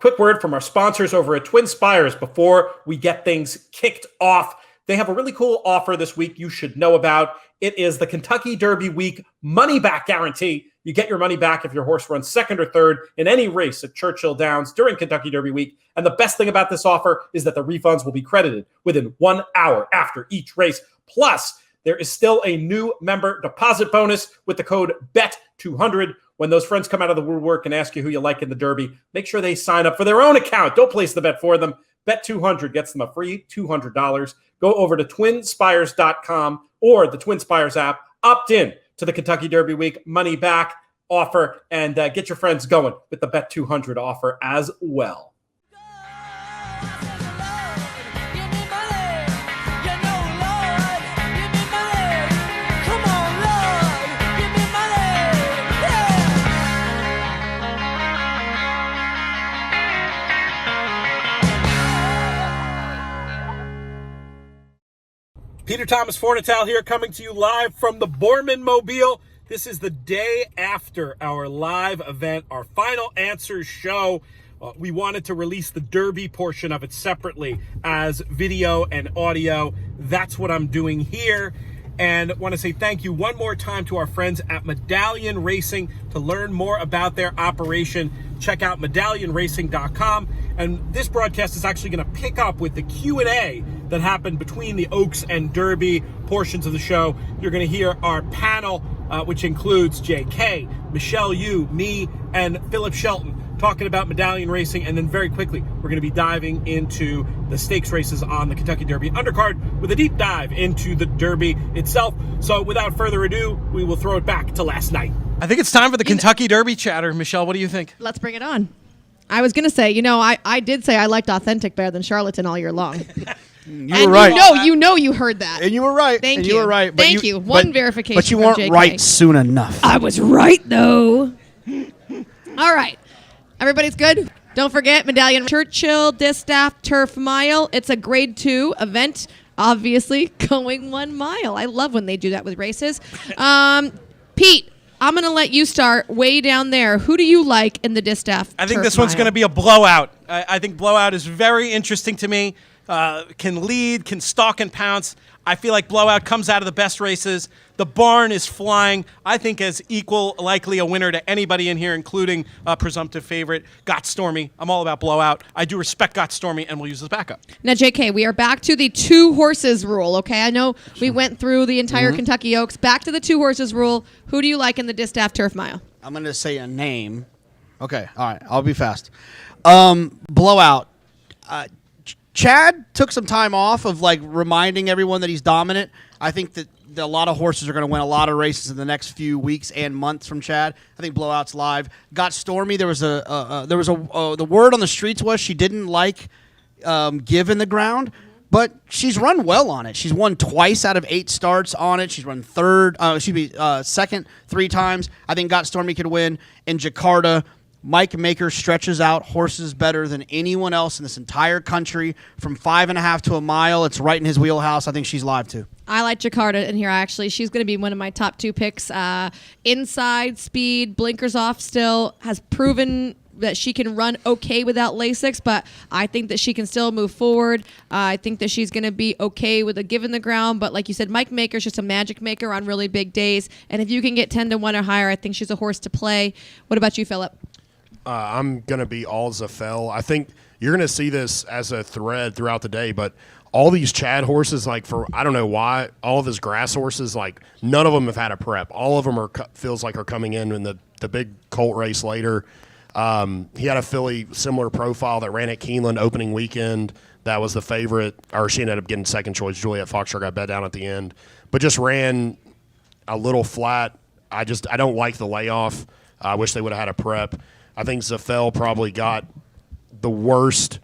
Quick word from our sponsors over at Twin Spires before we get things kicked off. They have a really cool offer this week you should know about. It is the Kentucky Derby Week money back guarantee. You get your money back if your horse runs second or third in any race at Churchill Downs during Kentucky Derby Week. And the best thing about this offer is that the refunds will be credited within 1 hour after each race. Plus, there is still a new member deposit bonus with the code BET200. When those friends come out of the woodwork and ask you who you like in the Derby, make sure they sign up for their own account. Don't place the bet for them. Bet200 gets them a free $200. Go over to twinspires.com or the Twin Spires app. Opt in to the Kentucky Derby Week money back offer and get your friends going with the Bet200 offer as well. Peter Thomas Fornital here, coming to you live from the Borman Mobile. This is the day after our live event, our Final Answers show. We wanted to release the Derby portion of it separately as video and audio. That's what I'm doing here. And want to say thank you one more time to our friends at Medallion Racing. To learn more about their operation, check out medallionracing.com. And this broadcast is actually going to pick up with the Q&A that happened between the Oaks and Derby portions of the show. You're going to hear our panel, which includes JK, Michelle Yu, me, and Phillip Shelton, talking about Medallion Racing. And then very quickly, we're going to be diving into the stakes races on the Kentucky Derby undercard with a deep dive into the Derby itself. So without further ado, we will throw it back to last night. I think it's time for the Kentucky Derby chatter. Michelle, what do you think? Let's bring it on. I was going to say, I did say I liked Authentic better than Charlatan all year long. You were right. You heard that. And you were right. Thank and you. You were right. But Thank you. One verification. But you weren't JK. right soon enough. I was right, though. All right. Everybody's good? Don't forget, Medallion Churchill Distaff Turf Mile. It's a grade 2 event, obviously, going 1 mile. I love when they do that with races. Pete, I'm going to let you start way down there. Who do you like in the Distaff I think Turf this one's Mile? going to be a blowout. I think blowout is very interesting to me. Can lead, can stalk and pounce. I feel like blowout comes out of the best races. The barn is flying. I think as equal likely a winner to anybody in here, including presumptive favorite, Got Stormy. I'm all about blowout. I do respect Got Stormy, and we'll use this backup. Now, JK, we are back to the 2 horses rule, okay? I know we went through the entire Kentucky Oaks. Back to the 2 horses rule. Who do you like in the Distaff Turf Mile? I'm going to say a name. Okay. All right. I'll be fast. Blowout. Chad took some time off of reminding everyone that he's dominant. I think that a lot of horses are going to win a lot of races in the next few weeks and months from Chad. I think blowout's live. Got Stormy. There was the word on the streets was she didn't like Give in the Ground, but she's run well on it. She's won twice out of 8 starts on it. She's run second 3 times. I think Got Stormy could win. In Jakarta, Mike Maker stretches out horses better than anyone else in this entire country. From 5.5 to a mile, it's right in his wheelhouse. I think she's live too. I like Jakarta in here, actually. She's going to be one of my top 2 picks. Inside speed, blinkers off still, has proven that she can run okay without Lasix, but I think that she can still move forward. I think that she's going to be okay with a Give in the Ground, but like you said, Mike Maker's just a magic maker on really big days, and if you can get 10-1 or higher, I think she's a horse to play. What about you, Phillip? I'm going to be all Zafel. I think you're going to see this as a thread throughout the day, but all these Chad horses, I don't know why, all of his grass horses, none of them have had a prep. All of them feels like are coming in the big colt race later. He had a filly similar profile that ran at Keeneland opening weekend. That was the favorite, or she ended up getting second choice. Juliet Foxtrot got bet down at the end, but just ran a little flat. I don't like the layoff. I wish they would have had a prep. I think Zafel probably got the worst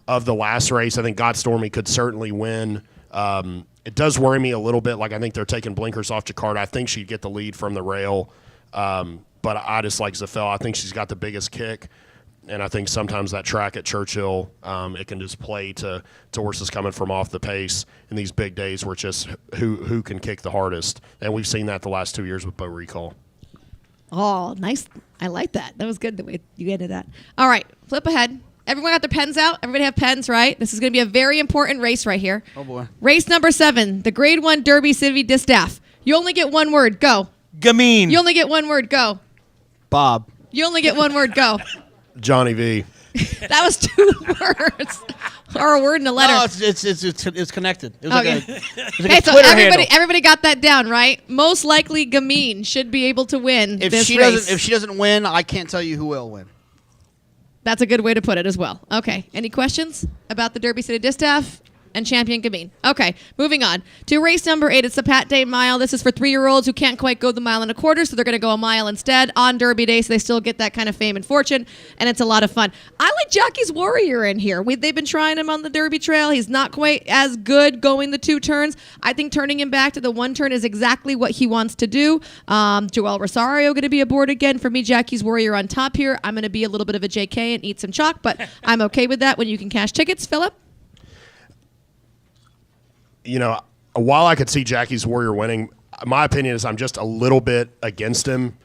of the last race. I think Got Stormy could certainly win. It does worry me a little bit. I think they're taking blinkers off Jakarta. I think she'd get the lead from the rail. But I just like Zafel. I think she's got the biggest kick. And I think sometimes that track at Churchill, it can just play to horses coming from off the pace in these big days where it's just who can kick the hardest. And we've seen that the last 2 years with Bo Recall. Oh, nice. I like that. That was good the way you ended that. All right, flip ahead. Everyone got their pens out? Everybody have pens, right? This is going to be a very important race right here. Oh, boy. Race number 7, the Grade 1 Derby City Distaff. You only get one word. Go. Gamine. You only get one word. Go. Bob. You only get one word. Go. Johnny V. That was 2 words. Or a word and a letter. No, it's connected. It was Okay. like a Okay, so Twitter handle. everybody got that down, right? Most likely Gamine should be able to win this race. If she doesn't win, I can't tell you who will win. That's a good way to put it as well. Okay. Any questions about the Derby City Distaff and Champion Gamine? Okay. Moving on to race number 8. It's the Pat Day Mile. This is for 3-year-olds who can't quite go the mile and a quarter, so they're going to go a mile instead on Derby Day, so they still get that kind of fame and fortune, and it's a lot of fun. I like Jackie's Warrior in here. They've been trying him on the Derby Trail. He's not quite as good going the 2 turns. I think turning him back to the 1 turn is exactly what he wants to do. Joel Rosario going to be aboard again. For me, Jackie's Warrior on top here. I'm going to be a little bit of a JK and eat some chalk, but I'm okay with that when you can cash tickets. Philip? You know, while I could see Jackie's Warrior winning, my opinion is I'm just a little bit against him.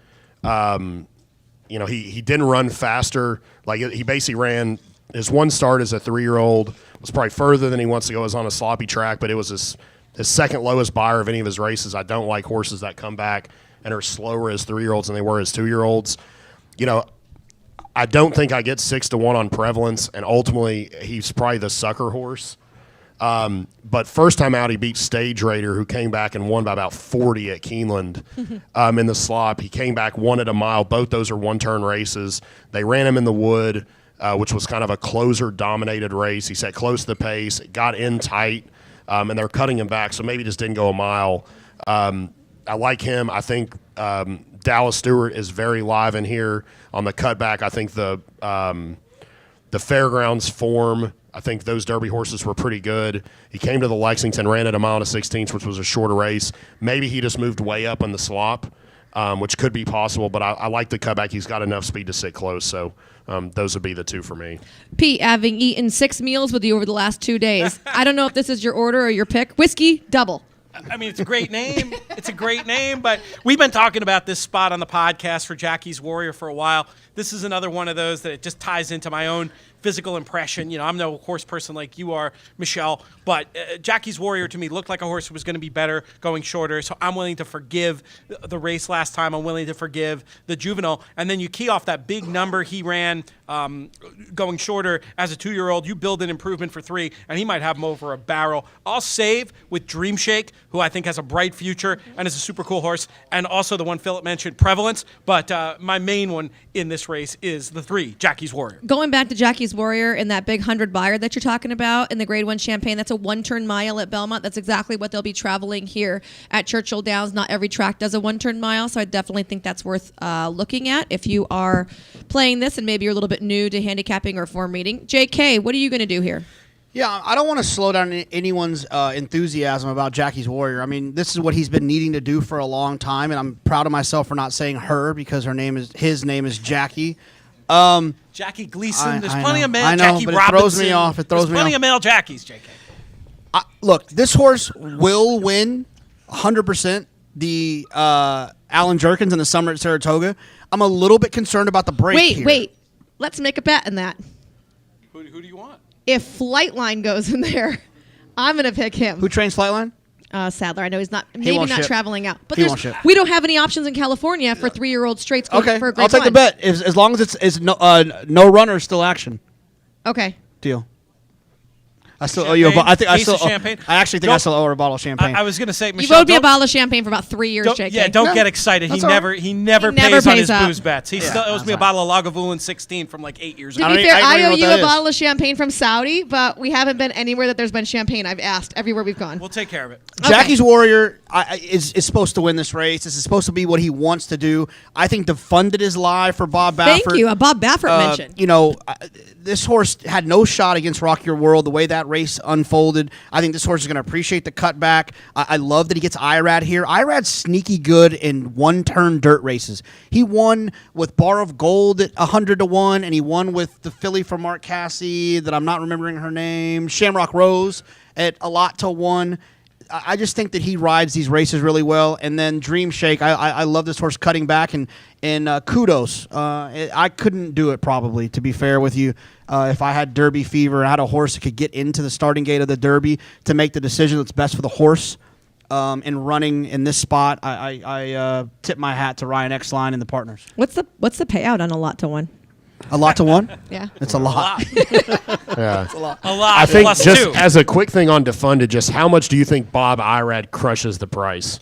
You know, he didn't run faster. Like, he basically ran his 1 start as a 3-year-old. Was probably further than he wants to go. It was on a sloppy track, but it was his second lowest buyer of any of his races. I don't like horses that come back and are slower as 3-year-olds than they were as 2-year-olds. You know, I don't think I get 6-1 on prevalence, and ultimately he's probably the sucker horse. But first time out, he beat Stage Raider, who came back and won by about 40 at Keeneland in the slop. He came back, won at a mile. Both those are 1-turn races. They ran him in the wood, which was kind of a closer-dominated race. He sat close to the pace, got in tight, and they're cutting him back, so maybe just didn't go a mile. I like him. I think Dallas Stewart is very live in here on the cutback. I think the Fairgrounds form, I think those Derby horses were pretty good. He came to the Lexington, ran at a mile and a 16th, which was a shorter race. Maybe he just moved way up on the slop, which could be possible, but I like the cutback. He's got enough speed to sit close, so those would be the 2 for me. Pete, having eaten 6 meals with you over the last 2 days, I don't know if this is your order or your pick. Whiskey, double. I mean, it's a great name. It's a great name, but we've been talking about this spot on the podcast for Jackie's Warrior for a while. This is another one of those that it just ties into my own physical impression. You know, I'm no horse person like you are, Michelle, but Jackie's Warrior to me looked like a horse who was going to be better going shorter, so I'm willing to forgive the race last time. I'm willing to forgive the juvenile, and then you key off that big number he ran going shorter as a 2-year-old. You build an improvement for 3, and he might have him over a barrel. I'll save with Dream Shake, who I think has a bright future and is a super cool horse, and also the one Philip mentioned, Prevalence, but my main one in this race is the 3, Jackie's Warrior. Going back to Jackie's Warrior and that big 100 buyer that you're talking about in the Grade 1 Champagne, that's a 1-turn mile at Belmont. That's exactly what they'll be traveling here at Churchill Downs. Not every track does a 1-turn mile, so I definitely think that's worth looking at if you are playing this and maybe you're a little bit new to handicapping or form reading. JK, what are you going to do here? Yeah, I don't want to slow down anyone's enthusiasm about Jackie's Warrior. I mean, this is what he's been needing to do for a long time, and I'm proud of myself for not saying her because his name is Jackie. Jackie Gleason. There's plenty of male I know, Jackie but Robinson. It throws me off. There's plenty of male Jackies, JK. Look, this horse will win 100% the Alan Jerkins in the summer at Saratoga. I'm a little bit concerned about the break here. Wait. Let's make a bet in that. Who do you want? If Flightline goes in there, I'm going to pick him. Who trains Flightline? Sadler. I know he's not won't ship. traveling out. But He won't ship. we don't have any options in California for 3-year-old straights Okay, for a Grade I'll take the 1. bet. As long as it's no runner, still action. Okay. Deal. I still owe you a bottle. Champagne. I actually think I still owe her a bottle of champagne. I was going to say, You Michelle, owed me a bottle of champagne for about 3 years, JK. Yeah, don't get excited. That's He all never right. he never He never pays on pays his up. booze bets. He still owes me a bottle of Lagavulin 16 from like 8 years To ago. be fair, I don't I even owe know what you that a is. bottle of champagne from Saudi, but we haven't been anywhere that there's been champagne. I've asked everywhere we've gone. We'll take care of it. Jackie's Warrior is supposed to win this race. This is supposed to be what he wants to do. I think Defunded is live for Bob Baffert. Thank you. A Bob Baffert mention. You know, this horse had no shot against Rock Your World the way that race unfolded. I think this horse is going to appreciate the cutback. I love that he gets Irad here. Irad's sneaky good in 1-turn dirt races. He won with Bar of Gold at 100-1, and he won with the filly from Mark Casse that I'm not remembering her name, Shamrock Rose, at a lot to 1. I just think that he rides these races really well. And then Dream Shake, I love this horse cutting back, and kudos. I couldn't do it probably, to be fair with you. If I had Derby fever and I had a horse that could get into the starting gate of the Derby to make the decision that's best for the horse, and running in this spot, I tip my hat to Ryan Exline and the partners. What's the payout on a lot to 1? A lot to 1? Yeah. It's a lot. Yeah. It's a lot. A lot. I think plus just 2. as a quick thing on Defunded, just how much do you think Bob Irad crushes the price?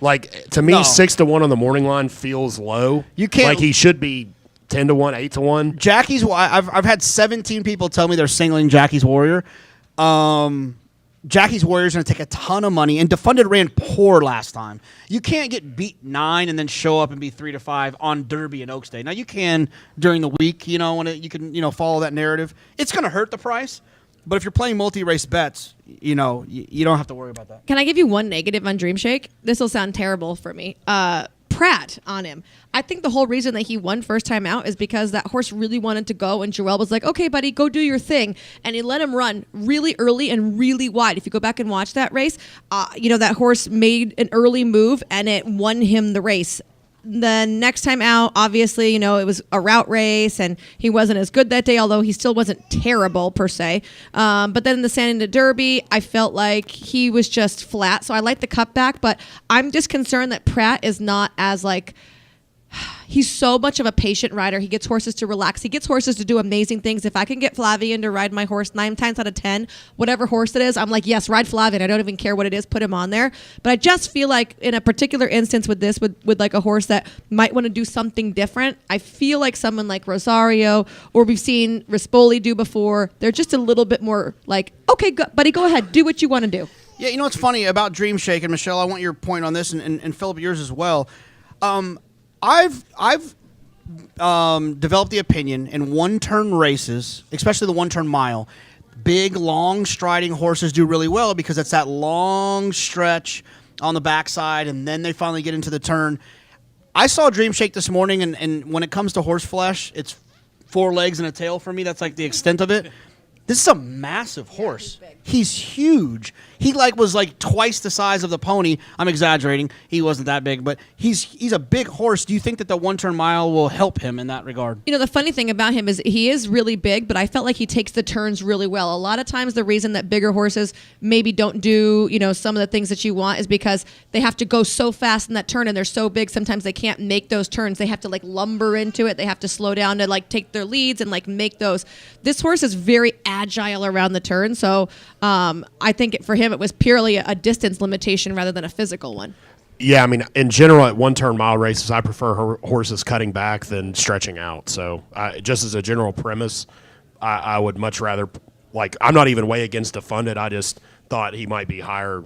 Like, to me, No. 6 to 1 on the morning line feels low. You can't- Like, he should be 10 to 1, 8 to 1. Jackie's. I've had 17 people tell me they're singling Jackie's Warrior. Jackie's Warrior is going to take a ton of money, and Defunded ran poor last time. You can't get beat 9 and then show up and be 3 to 5 on Derby and Oaks Day. Now you can during the week, when you can follow that narrative. It's going to hurt the price, but if you're playing multi-race bets, you don't have to worry about that. Can I give you one negative on Dream Shake? This will sound terrible for me. Pratt on him. I think the whole reason that he won first time out is because that horse really wanted to go, and Joel was like, okay, buddy, go do your thing. And he let him run really early and really wide. If you go back and watch that race, that horse made an early move, and it won him the race. The next time out, obviously, it was a route race, and he wasn't as good that day, although he still wasn't terrible per se. But then in the San Diego Derby, I felt like he was just flat. So I like the cutback, but I'm just concerned that Pratt is not as he's so much of a patient rider. He gets horses to relax. He gets horses to do amazing things. If I can get Flavian to ride my horse 9 times out of 10, whatever horse it is, I'm like, yes, ride Flavian. I don't even care what it is. Put him on there. But I just feel like in a particular instance with this, with like a horse that might want to do something different, I feel like someone like Rosario, or we've seen Rispoli do before, they're just a little bit more like, okay, buddy, go ahead. Do what you want to do. Yeah, what's funny about Dream Shake, and Michelle, I want your point on this, and Philip, yours as well. I've developed the opinion in one-turn races, especially the one-turn mile, big, long, striding horses do really well because it's that long stretch on the backside, and then they finally get into the turn. I saw Dream Shake this morning, and when it comes to horse flesh, it's 4 legs and a tail for me. That's like the extent of it. This is a massive horse. He's huge. He was twice the size of the pony. I'm exaggerating. He wasn't that big, but he's a big horse. Do you think that the one-turn mile will help him in that regard? The funny thing about him is he is really big, but I felt like he takes the turns really well. A lot of times the reason that bigger horses maybe don't do, some of the things that you want is because they have to go so fast in that turn, and they're so big sometimes they can't make those turns. They have to lumber into it. They have to slow down to take their leads and make those. This horse is very agile around the turn, so I think for him it was purely a distance limitation rather than a physical one. Yeah, I mean, in general, at one-turn mile races, I prefer horses cutting back than stretching out. So just as a general premise, I would much rather, I'm not even way against Defunded. I just thought he might be higher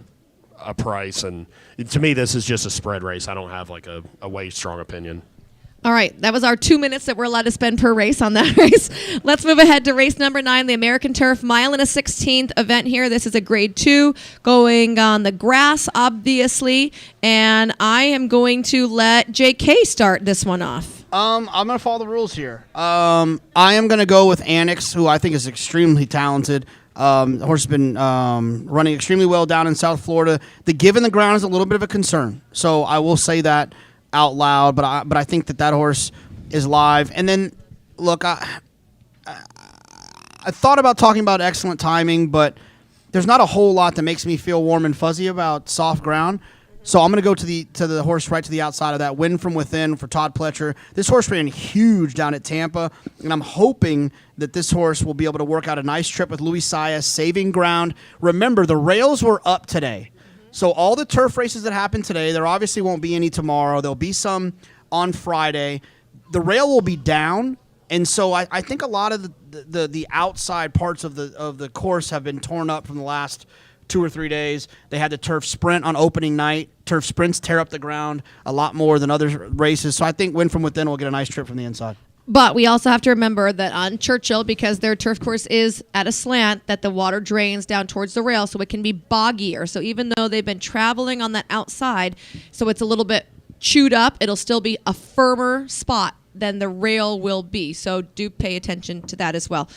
a price. And to me, this is just a spread race. I don't have a way strong opinion. All right, that was our 2 minutes that we're allowed to spend per race on that race. Let's move ahead to race number 9, the American Turf mile and a 16th event here. This is a grade 2 going on the grass, obviously, and I am going to let JK start this one off. I'm going to follow the rules here. I am going to go with Annex, who I think is extremely talented. The horse has been running extremely well down in South Florida. The give in the ground is a little bit of a concern, so I will say that out loud, but I think that horse is live. And then, look, I thought about talking about excellent timing, but there's not a whole lot that makes me feel warm and fuzzy about soft ground. So I'm going to go to the horse right to the outside of that. Win from Within for Todd Pletcher. This horse ran huge down at Tampa, and I'm hoping that this horse will be able to work out a nice trip with Luis Saez, saving ground. Remember, the rails were up today. So all the turf races that happened today, there obviously won't be any tomorrow. There'll be some on Friday. The rail will be down, and so I think a lot of the outside parts of the course have been torn up from the last 2 or 3 days. They had the turf sprint on opening night. Turf sprints tear up the ground a lot more than other races. So I think Win from Within will get a nice trip from the inside. But we also have to remember that on Churchill, because their turf course is at a slant, that the water drains down towards the rail, so it can be boggier. So even though they've been traveling on that outside, so it's a little bit chewed up, it'll still be a firmer spot than the rail will be. So do pay attention to that as well.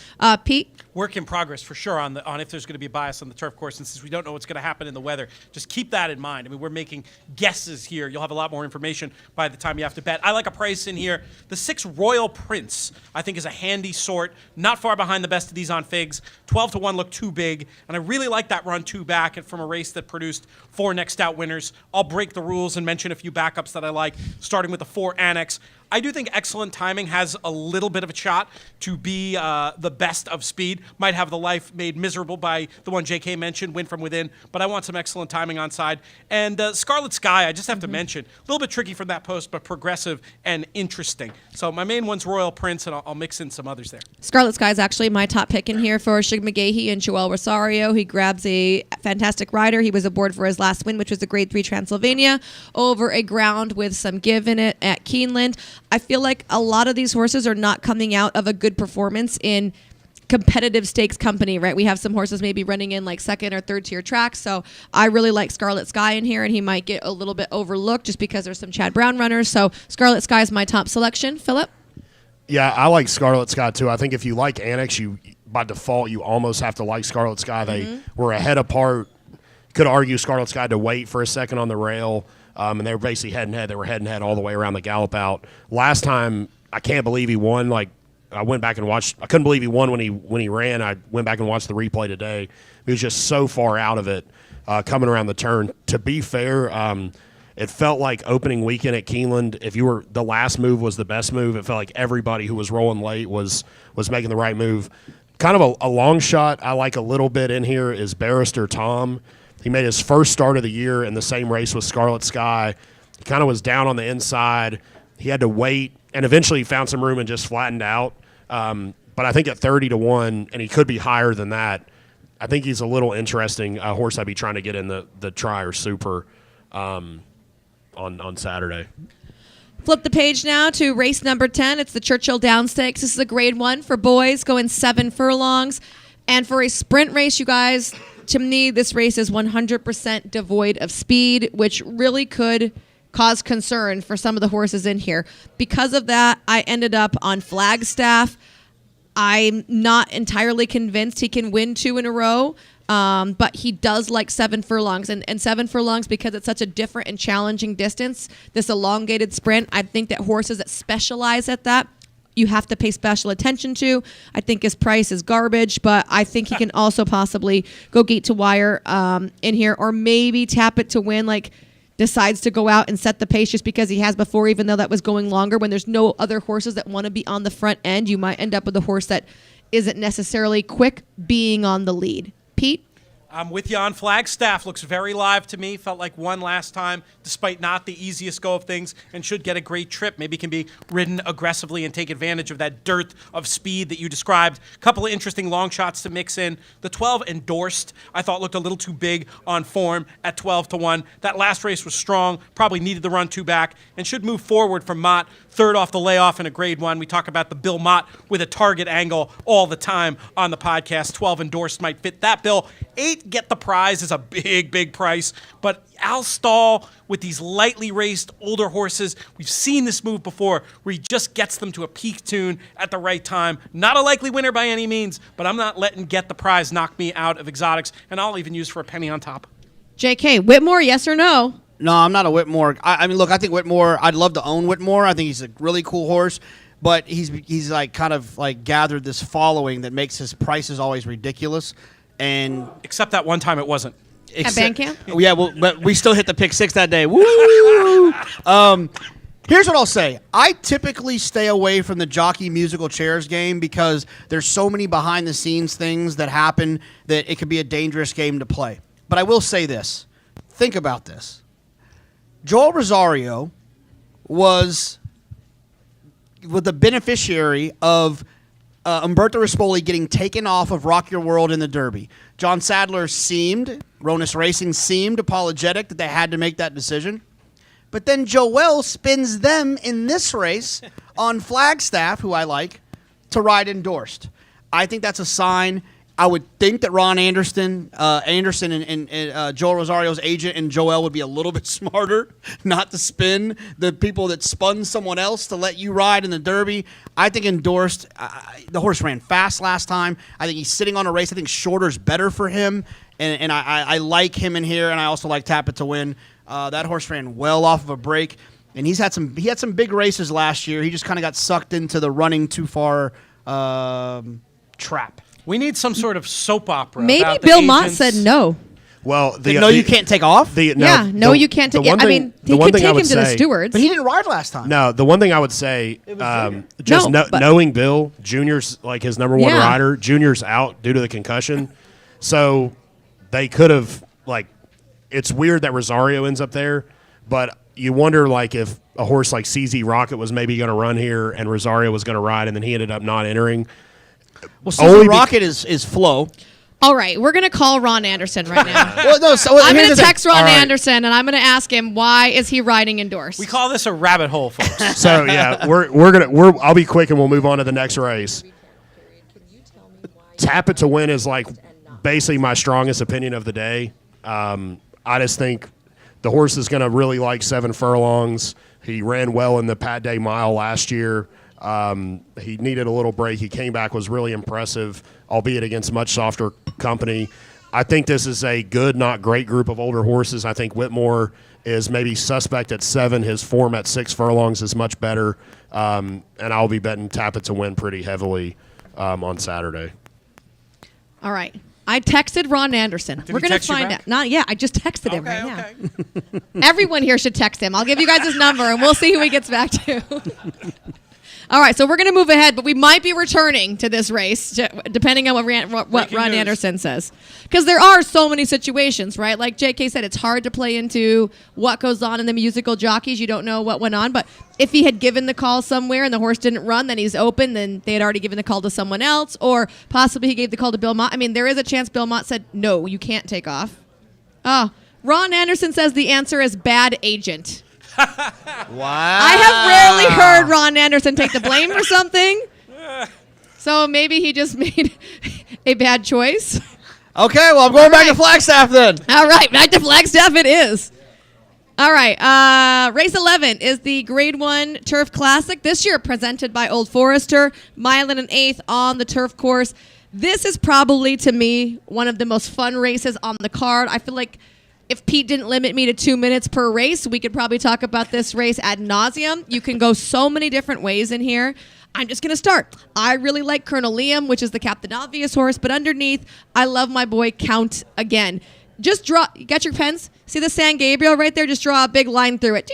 Pete? Work in progress for sure on if there's going to be a bias on the turf course, and since we don't know what's going to happen in the weather, just keep that in mind. I mean, we're making guesses here. You'll have a lot more information by the time you have to bet. I like a price in here. The 6 Royal Prince, I think, is a handy sort, not far behind the best of these on figs. 12-1 looked too big, and I really like that run 2 back from a race that produced 4 next out winners. I'll break the rules and mention a few backups that I like, starting with the 4 Annex. I do think Excellent Timing has a little bit of a shot to be the best of speed. Might have the life made miserable by the one JK mentioned, Win From Within, but I want some Excellent Timing on side. And Scarlet Sky, I just have to mention, a little bit tricky from that post, but progressive and interesting. So my main one's Royal Prince, and I'll mix in some others there. Scarlet Sky is actually my top pick in here for Shig McGahee and Joel Rosario. He grabs a fantastic rider. He was aboard for his last win, which was the Grade 3 Transylvania, over a ground with some give in it at Keeneland. I feel like a lot of these horses are not coming out of a good performance in competitive stakes company, right? We have some horses maybe running in like 2nd or 3rd tier tracks. So I really like Scarlet Sky in here, and he might get a little bit overlooked just because there's some Chad Brown runners. So Scarlet Sky is my top selection. Phillip? Yeah, I like Scarlet Sky too. I think if you like Annex, you by default you almost have to like Scarlet Sky. They were a head apart. Could argue Scarlet Sky had to wait for a second on the rail. And they were basically head and head. They were head and head all the way around the gallop out. Last time, I can't believe he won. Like, I went back and watched. I couldn't believe he won when he ran. I went back and watched the replay today. He was just so far out of it coming around the turn. To be fair, it felt like opening weekend at Keeneland. If you were the last move was the best move. It felt like everybody who was rolling late was making the right move. Kind of a long shot I like a little bit in here is Barrister Tom. He made his first start of the year in the same race with Scarlet Sky. He kind of was down on the inside. He had to wait, and eventually he found some room and just flattened out. But I think at 30-1, and he could be higher than that, I think he's a little interesting horse I'd be trying to get in the Tri or Super on Saturday. Flip the page now to race number 10. It's the Churchill Downs Stakes. This is a Grade 1 for boys, going 7 furlongs. And for a sprint race, you guys, to me, this race is 100% devoid of speed, which really could cause concern for some of the horses in here. Because of that, I ended up on Flagstaff. I'm not entirely convinced he can win 2 in a row, but he does like 7 furlongs. And 7 furlongs, because it's such a different and challenging distance, this elongated sprint, I think that horses that specialize at that, you have to pay special attention to. I think his price is garbage, but I think he can also possibly go gate to wire in here, or maybe tap it to win, like decides to go out and set the pace just because he has before, even though that was going longer. When there's no other horses that want to be on the front end, you might end up with a horse that isn't necessarily quick being on the lead. Pete? I'm with you on Flagstaff. Looks very live to me. Felt like won last time, despite not the easiest go of things, and should get a great trip. Maybe can be ridden aggressively and take advantage of that dearth of speed that you described. A couple of interesting long shots to mix in. The 12 Endorsed, I thought looked a little too big on form at 12-1. That last race was strong, probably needed the run 2 back, and should move forward from Mott, 3rd off the layoff in a Grade 1. We talk about the Bill Mott with a target angle all the time on the podcast. 12 Endorsed might fit that bill. 8 Get the Prize is a big, big price, but Al Stall with these lightly raced older horses, we've seen this move before where he just gets them to a peak tune at the right time. Not a likely winner by any means, but I'm not letting Get the Prize knock me out of exotics, and I'll even use for a penny on top. JK, Whitmore, yes or no? No, I'm not a Whitmore. I mean, look, I think Whitmore, I'd love to own Whitmore. I think he's a really cool horse, but he's like kind of like gathered this following that makes his prices always ridiculous. And except that one time it wasn't. At Bandcamp? Yeah, well, but we still hit the pick 6 that day. Woo! Here's what I'll say. I typically stay away from the jockey musical chairs game because there's so many behind-the-scenes things that happen that it could be a dangerous game to play. But I will say this. Think about this. Joel Rosario was the beneficiary of Umberto Rispoli getting taken off of Rock Your World in the Derby. John Sadler Ronus Racing seemed apologetic that they had to make that decision. But then Joel spins them in this race on Flagstaff, who I like, to ride Endorsed. I think that's a sign. I would think that Ron Anderson and Joel Rosario's agent and Joel would be a little bit smarter not to spin the people that spun someone else to let you ride in the Derby. I think Endorsed, the horse ran fast last time. I think he's sitting on a race. I think shorter's better for him, and I like him in here, and I also like Tap It to Win. That horse ran well off of a break, and he had some big races last year. He just kind of got sucked into the running too far trap. We need some sort of soap opera. Maybe about Bill the Mott agents. said no. Well, You can't take off. You You can't take. I mean, he could take him to the stewards. But he didn't ride last time. No, the one thing I would say, but- knowing Bill, Junior's like his number one rider. Junior's out due to the concussion, so they could have It's weird that Rosario ends up there, but you wonder if a horse like CZ Rocket was maybe going to run here and Rosario was going to ride, and then he ended up not entering. Well, CZ Rocket is Flo. All right, we're gonna call Ron Anderson right now. Well, no, so I'm here's gonna the thing. text Ron All right. Anderson and I'm gonna ask him why is he riding Endorsed. We call this a rabbit hole, folks. So yeah, I'll be quick and we'll move on to the next race. Tap It to Win is basically my strongest opinion of the day. I just think the horse is going to really like 7 furlongs. He ran well in the Pat Day Mile last year. He needed a little break. He came back, was really impressive, albeit against much softer company. I think this is a good, not great group of older horses. I think Whitmore is maybe suspect at 7. His form at 6 furlongs is much better. And I'll be betting Tap It to Win pretty heavily on Saturday. All right. I texted Ron Anderson. Did We're he going to text you find back? out. Not yet. I just texted him right Okay. now. Everyone here should text him. I'll give you guys his number, and we'll see who he gets back to. All right, so we're going to move ahead, but we might be returning to this race, depending on what Breaking Ron news. Anderson says. Because there are so many situations, right? Like JK said, it's hard to play into what goes on in the musical jockeys. You don't know what went on. But if he had given the call somewhere and the horse didn't run, then he's open, then they had already given the call to someone else. Or possibly he gave the call to Bill Mott. I mean, there is a chance Bill Mott said, no, you can't take off. Oh, Ron Anderson says the answer is bad agent. Wow. I have rarely heard Ron Anderson take the blame for something. So maybe he just made a bad choice. Okay, well, I'm going back to Flagstaff then. All right, back to Flagstaff it is. All right, race 11 is the Grade 1 Turf Classic. This year presented by Old Forester, mile and an eighth on the turf course. This is probably, to me, one of the most fun races on the card. I feel like if Pete didn't limit me to 2 minutes per race, we could probably talk about this race ad nauseum. You can go so many different ways in here. I'm just going to start. I really like Colonel Liam, which is the Captain Obvious horse, but underneath, I love my boy Count Again. Just draw, you got your pens? See the San Gabriel right there? Just draw a big line through it.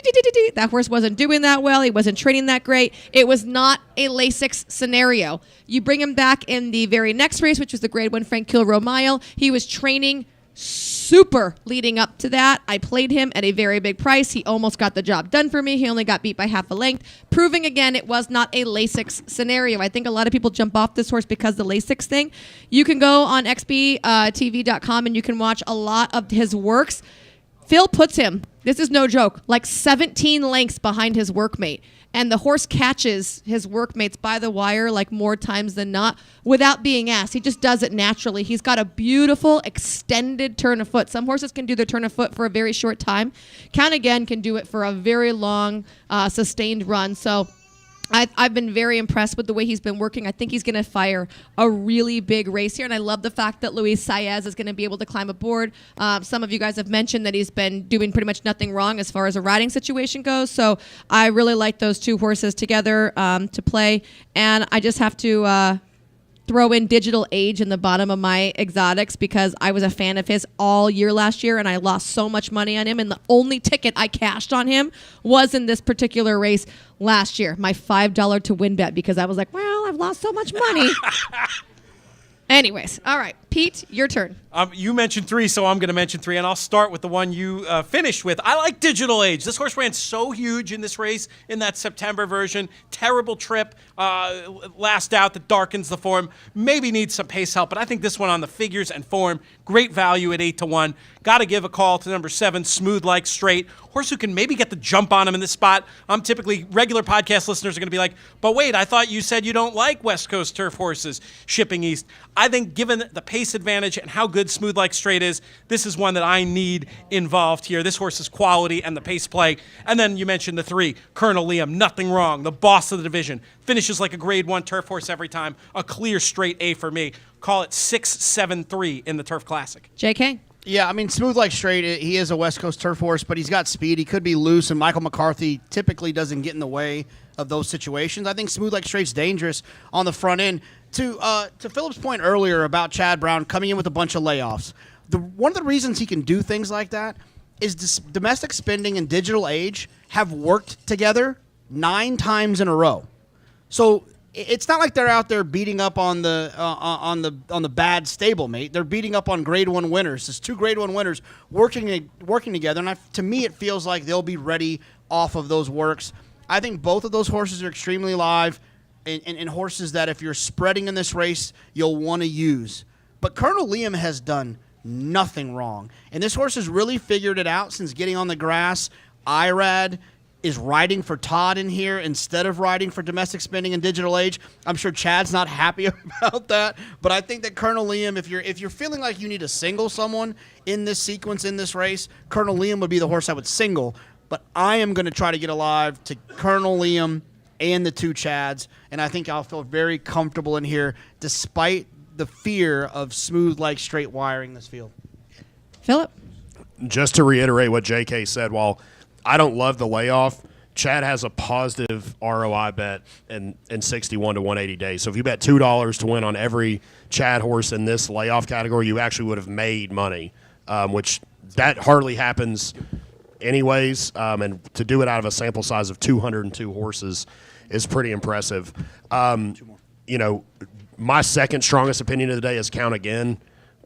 That horse wasn't doing that well. He wasn't training that great. It was not a Lasix scenario. You bring him back in the very next race, which was the Grade 1 Frank Kilroe Mile. He was training super leading up to that. I played him at a very big price. He almost got the job done for me. He only got beat by half a length, proving again it was not a Lasix scenario. I think a lot of people jump off this horse because of the Lasix thing. You can go on xbtv.com and you can watch a lot of his works. Phil puts him, this is no joke, like 17 lengths behind his workmate. And the horse catches his workmates by the wire like more times than not without being asked. He just does it naturally. He's got a beautiful extended turn of foot. Some horses can do their turn of foot for a very short time. Count Again can do it for a very long, sustained run. So I've been very impressed with the way he's been working. I think he's going to fire a really big race here, and I love the fact that Luis Saez is going to be able to climb aboard. Some of you guys have mentioned that he's been doing pretty much nothing wrong as far as a riding situation goes, so I really like those two horses together to play, and I just have to throw in Digital Age in the bottom of my exotics because I was a fan of his all year last year and I lost so much money on him, and the only ticket I cashed on him was in this particular race last year, my $5 to win bet, because I was like, well, I've lost so much money. Anyways, all right, Pete, your turn. You mentioned 3, so I'm going to mention 3, and I'll start with the one you finished with. I like Digital Age. This horse ran so huge in this race in that September version. Terrible trip, last out that darkens the form. Maybe needs some pace help, but I think this one on the figures and form, great value at 8-1. Got to give a call to number 7, Smooth Like Straight. Horse who can maybe get the jump on him in this spot. Typically, regular podcast listeners are going to be like, but wait, I thought you said you don't like West Coast turf horses shipping east. I think given the pace advantage and how good Smooth Like Straight is, this is one that I need involved here. This horse's quality and the pace play. And then you mentioned the 3, Colonel Liam, nothing wrong, the boss of the division. Finishes like a grade 1 turf horse every time. A clear straight A for me. Call it 6-7-3 in the Turf Classic. JK? Yeah, I mean, Smooth Like Straight, he is a West Coast turf horse, but he's got speed. He could be loose, and Michael McCarthy typically doesn't get in the way of those situations. I think Smooth Like Straight's dangerous on the front end. To Philip's point earlier about Chad Brown coming in with a bunch of layoffs, one of the reasons he can do things like that is domestic spending and digital age have worked together 9 times in a row. So it's not like they're out there beating up on the bad stablemate. They're beating up on grade 1 winners. There's 2 grade 1 winners working together, and to me it feels like they'll be ready off of those works. I think both of those horses are extremely live and horses that if you're spreading in this race, you'll want to use. But Colonel Liam has done nothing wrong, and this horse has really figured it out since getting on the grass. Irad is riding for Todd in here instead of riding for domestic spending and digital age. I'm sure Chad's not happy about that, but I think that Colonel Liam, if you're feeling like you need to single someone in this sequence, in this race, Colonel Liam would be the horse I would single. But I am going to try to get alive to Colonel Liam and the 2 Chads, and I think I'll feel very comfortable in here despite the fear of Smooth Like Straight wiring this field. Philip? Just to reiterate what JK said, while I don't love the layoff, Chad has a positive ROI bet in 61 to 180 days. So if you bet $2 to win on every Chad horse in this layoff category, you actually would have made money, which that hardly happens anyways. And to do it out of a sample size of 202 horses is pretty impressive. You know, my second strongest opinion of the day is Count Again.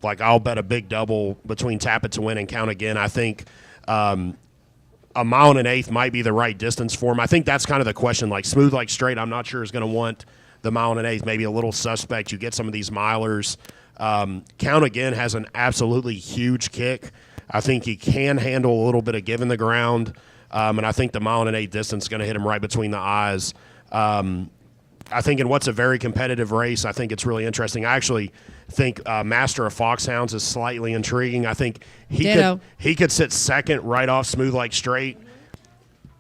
Like, I'll bet a big double between Tap It to Win and Count Again. I think a 1 1/8 might be the right distance for him. I think that's kind of the question. Like, Smooth Like Straight, I'm not sure is going to want the 1 1/8, maybe a little suspect. You get some of these milers. Count Again has an absolutely huge kick. I think he can handle a little bit of giving the ground, and I think the 1 1/8 distance is going to hit him right between the eyes. I think in what's a very competitive race, I think it's really interesting. I actually think Master of Foxhounds is slightly intriguing. I think he could sit second right off Smooth Like Straight.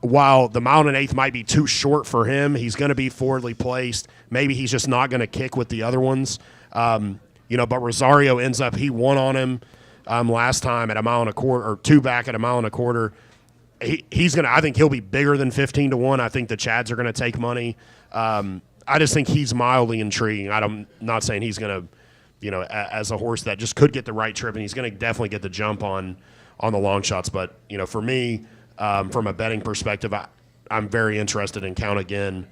While the 1 1/8 might be too short for him, he's going to be forwardly placed. Maybe he's just not going to kick with the other ones. But Rosario ends up, he won on him last time at a 1 1/4 or 2 back at a 1 1/4. He's going to, I think he'll be bigger than 15 to 1. I think the Chads are going to take money. I just think he's mildly intriguing. I'm not saying he's going to, as a horse that just could get the right trip, and he's going to definitely get the jump on the long shots. But, for me, from a betting perspective, I'm very interested in Count Again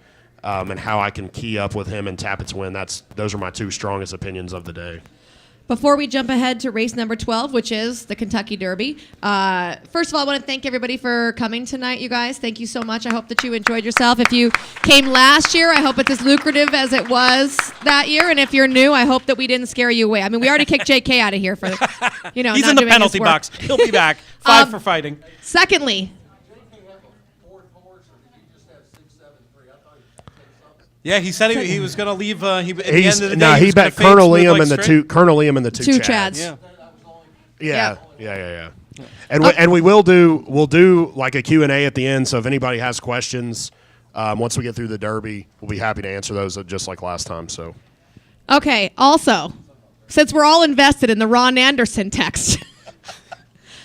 and how I can key up with him and Tap It to Win. Those are my 2 strongest opinions of the day. Before we jump ahead to race number 12, which is the Kentucky Derby, first of all, I want to thank everybody for coming tonight, you guys. Thank you so much. I hope that you enjoyed yourself. If you came last year, I hope it's as lucrative as it was that year. And if you're new, I hope that we didn't scare you away. I mean, we already kicked JK out of here for, He's not in the doing penalty his work. box. He'll be back. 5 for fighting. Secondly, yeah, he said he was going to leave. At the end of the day, he was bet gonna fade Colonel Smooth Liam Like and the Straight. Colonel Liam and the 2 2 Chads. Chads. Yeah. And we'll do like a Q&A at the end. So if anybody has questions, once we get through the Derby, we'll be happy to answer those just like last time. So. Okay. Also, since we're all invested in the Ron Anderson text.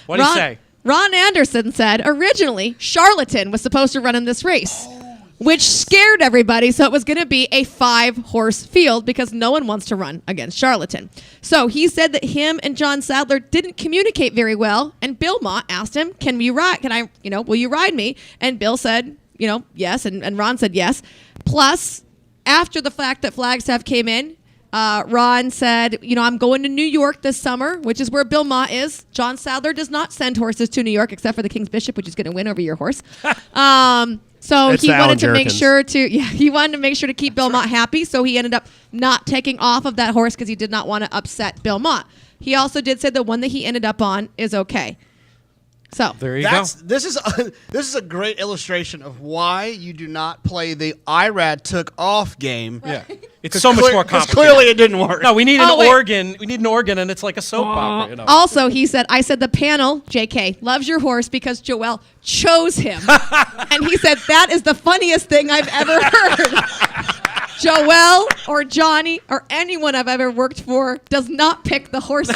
What did he say? Ron Anderson said originally Charlatan was supposed to run in this race. Which scared everybody, so it was going to be a 5-horse field because no one wants to run against Charlatan. So he said that him and John Sadler didn't communicate very well, and Bill Mott asked him, will you ride me? And Bill said, yes, and Ron said yes. Plus, after the fact that Flagstaff came in, Ron said, I'm going to New York this summer, which is where Bill Mott is. John Sadler does not send horses to New York except for the King's Bishop, which is going to win over your horse. So he wanted to make sure to keep Bill Mott happy. So he ended up not taking off of that horse because he did not want to upset Bill Mott. He also did say the one that he ended up on is okay. So There you This is a great illustration of why you do not play the IRAD took off game. go. Yeah. It's so much more Because complicated. clearly it didn't work. No, we need Oh, an wait. organ. We need an organ, and it's like a soap opera. You know. Also, I said the panel, JK, loves your horse because Joel chose him. And he said, that is the funniest thing I've ever heard. Joel or Johnny or anyone I've ever worked for does not pick the horses.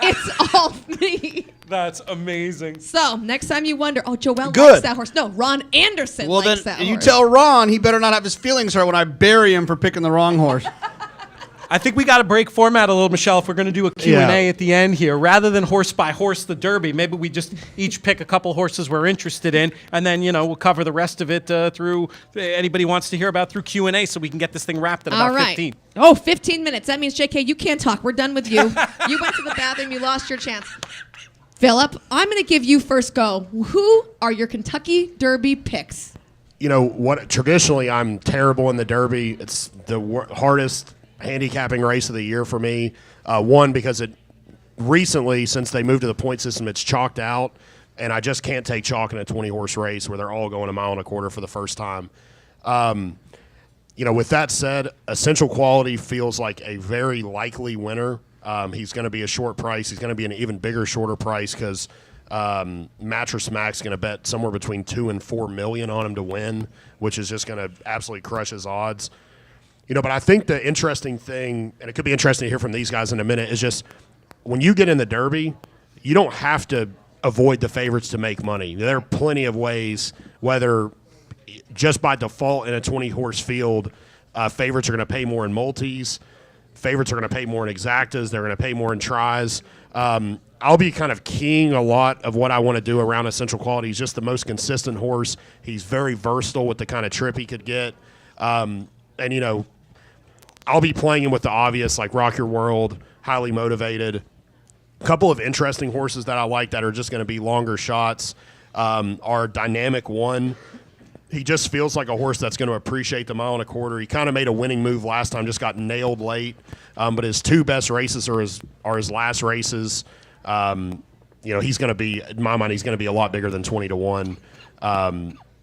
It's all me. That's amazing. So, next time you wonder, Joel likes Good. that horse. No, Ron Anderson Well, likes then that you horse. tell Ron he better not have his feelings hurt when I bury him for picking the wrong horse. I think we got to break format a little, Michelle, if we're going to do a Q&A at the end here. Rather than horse by horse the Derby, maybe we just each pick a couple horses we're interested in, and then, we'll cover the rest of it through anybody wants to hear about through Q&A so we can get this thing wrapped at about All right. 15. 15 minutes. That means, JK, you can't talk. We're done with you. You went to the bathroom. You lost your chance. Philip, I'm going to give you first go. Who are your Kentucky Derby picks? What traditionally I'm terrible in the Derby. It's the hardest handicapping race of the year for me. One, because it recently, since they moved to the point system, it's chalked out, and I just can't take chalk in a 20-horse race where they're all going a mile and a quarter for the first time. With that said, Essential Quality feels like a very likely winner. He's going to be a short price. He's going to be an even bigger, shorter price because Mattress Mac's going to bet somewhere between $2 and $4 million on him to win, which is just going to absolutely crush his odds. But I think the interesting thing, and it could be interesting to hear from these guys in a minute, is just when you get in the Derby, you don't have to avoid the favorites to make money. There are plenty of ways, whether just by default in a 20-horse field, favorites are going to pay more in multis. Favorites are going to pay more in exactas. They're going to pay more in tries. I'll be kind of keying a lot of what I want to do around Essential Quality. He's just the most consistent horse. He's very versatile with the kind of trip he could get. I'll be playing him with the obvious, like Rock Your World, highly motivated. A couple of interesting horses that I like that are just going to be longer shots are Dynamic One. He just feels like a horse that's going to appreciate the mile and a quarter. He kind of made a winning move last time, just got nailed late. But his two best races are his last races. He's going to be, in my mind, he's going to be a lot bigger than 20-1.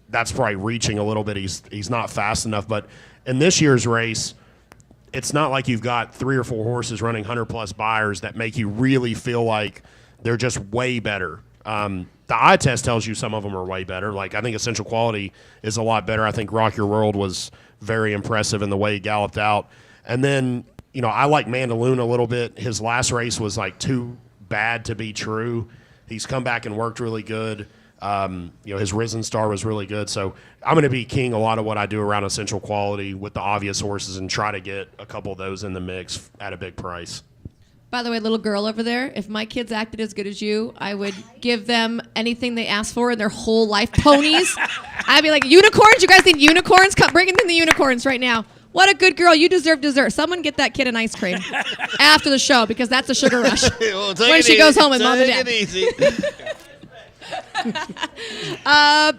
That's probably reaching a little bit. He's not fast enough. But in this year's race, it's not like you've got 3 or 4 horses running 100-plus buyers that make you really feel like they're just way better. The eye test tells you some of them are way better. Like, I think Essential Quality is a lot better. I think Rock Your World was very impressive in the way he galloped out. And then, I like Malone a little bit. His last race was, like, too bad to be true. He's come back and worked really good. His Risen Star was really good. So I'm going to be keying a lot of what I do around Essential Quality with the obvious horses and try to get a couple of those in the mix at a big price. By the way, little girl over there, if my kids acted as good as you, I would give them anything they asked for in their whole life. Ponies. I'd be like, unicorns? You guys need unicorns? Come, bring in the unicorns right now. What a good girl. You deserve dessert. Someone get that kid an ice cream after the show because that's a sugar rush. Well, when she goes home with mom and Take dad. it easy.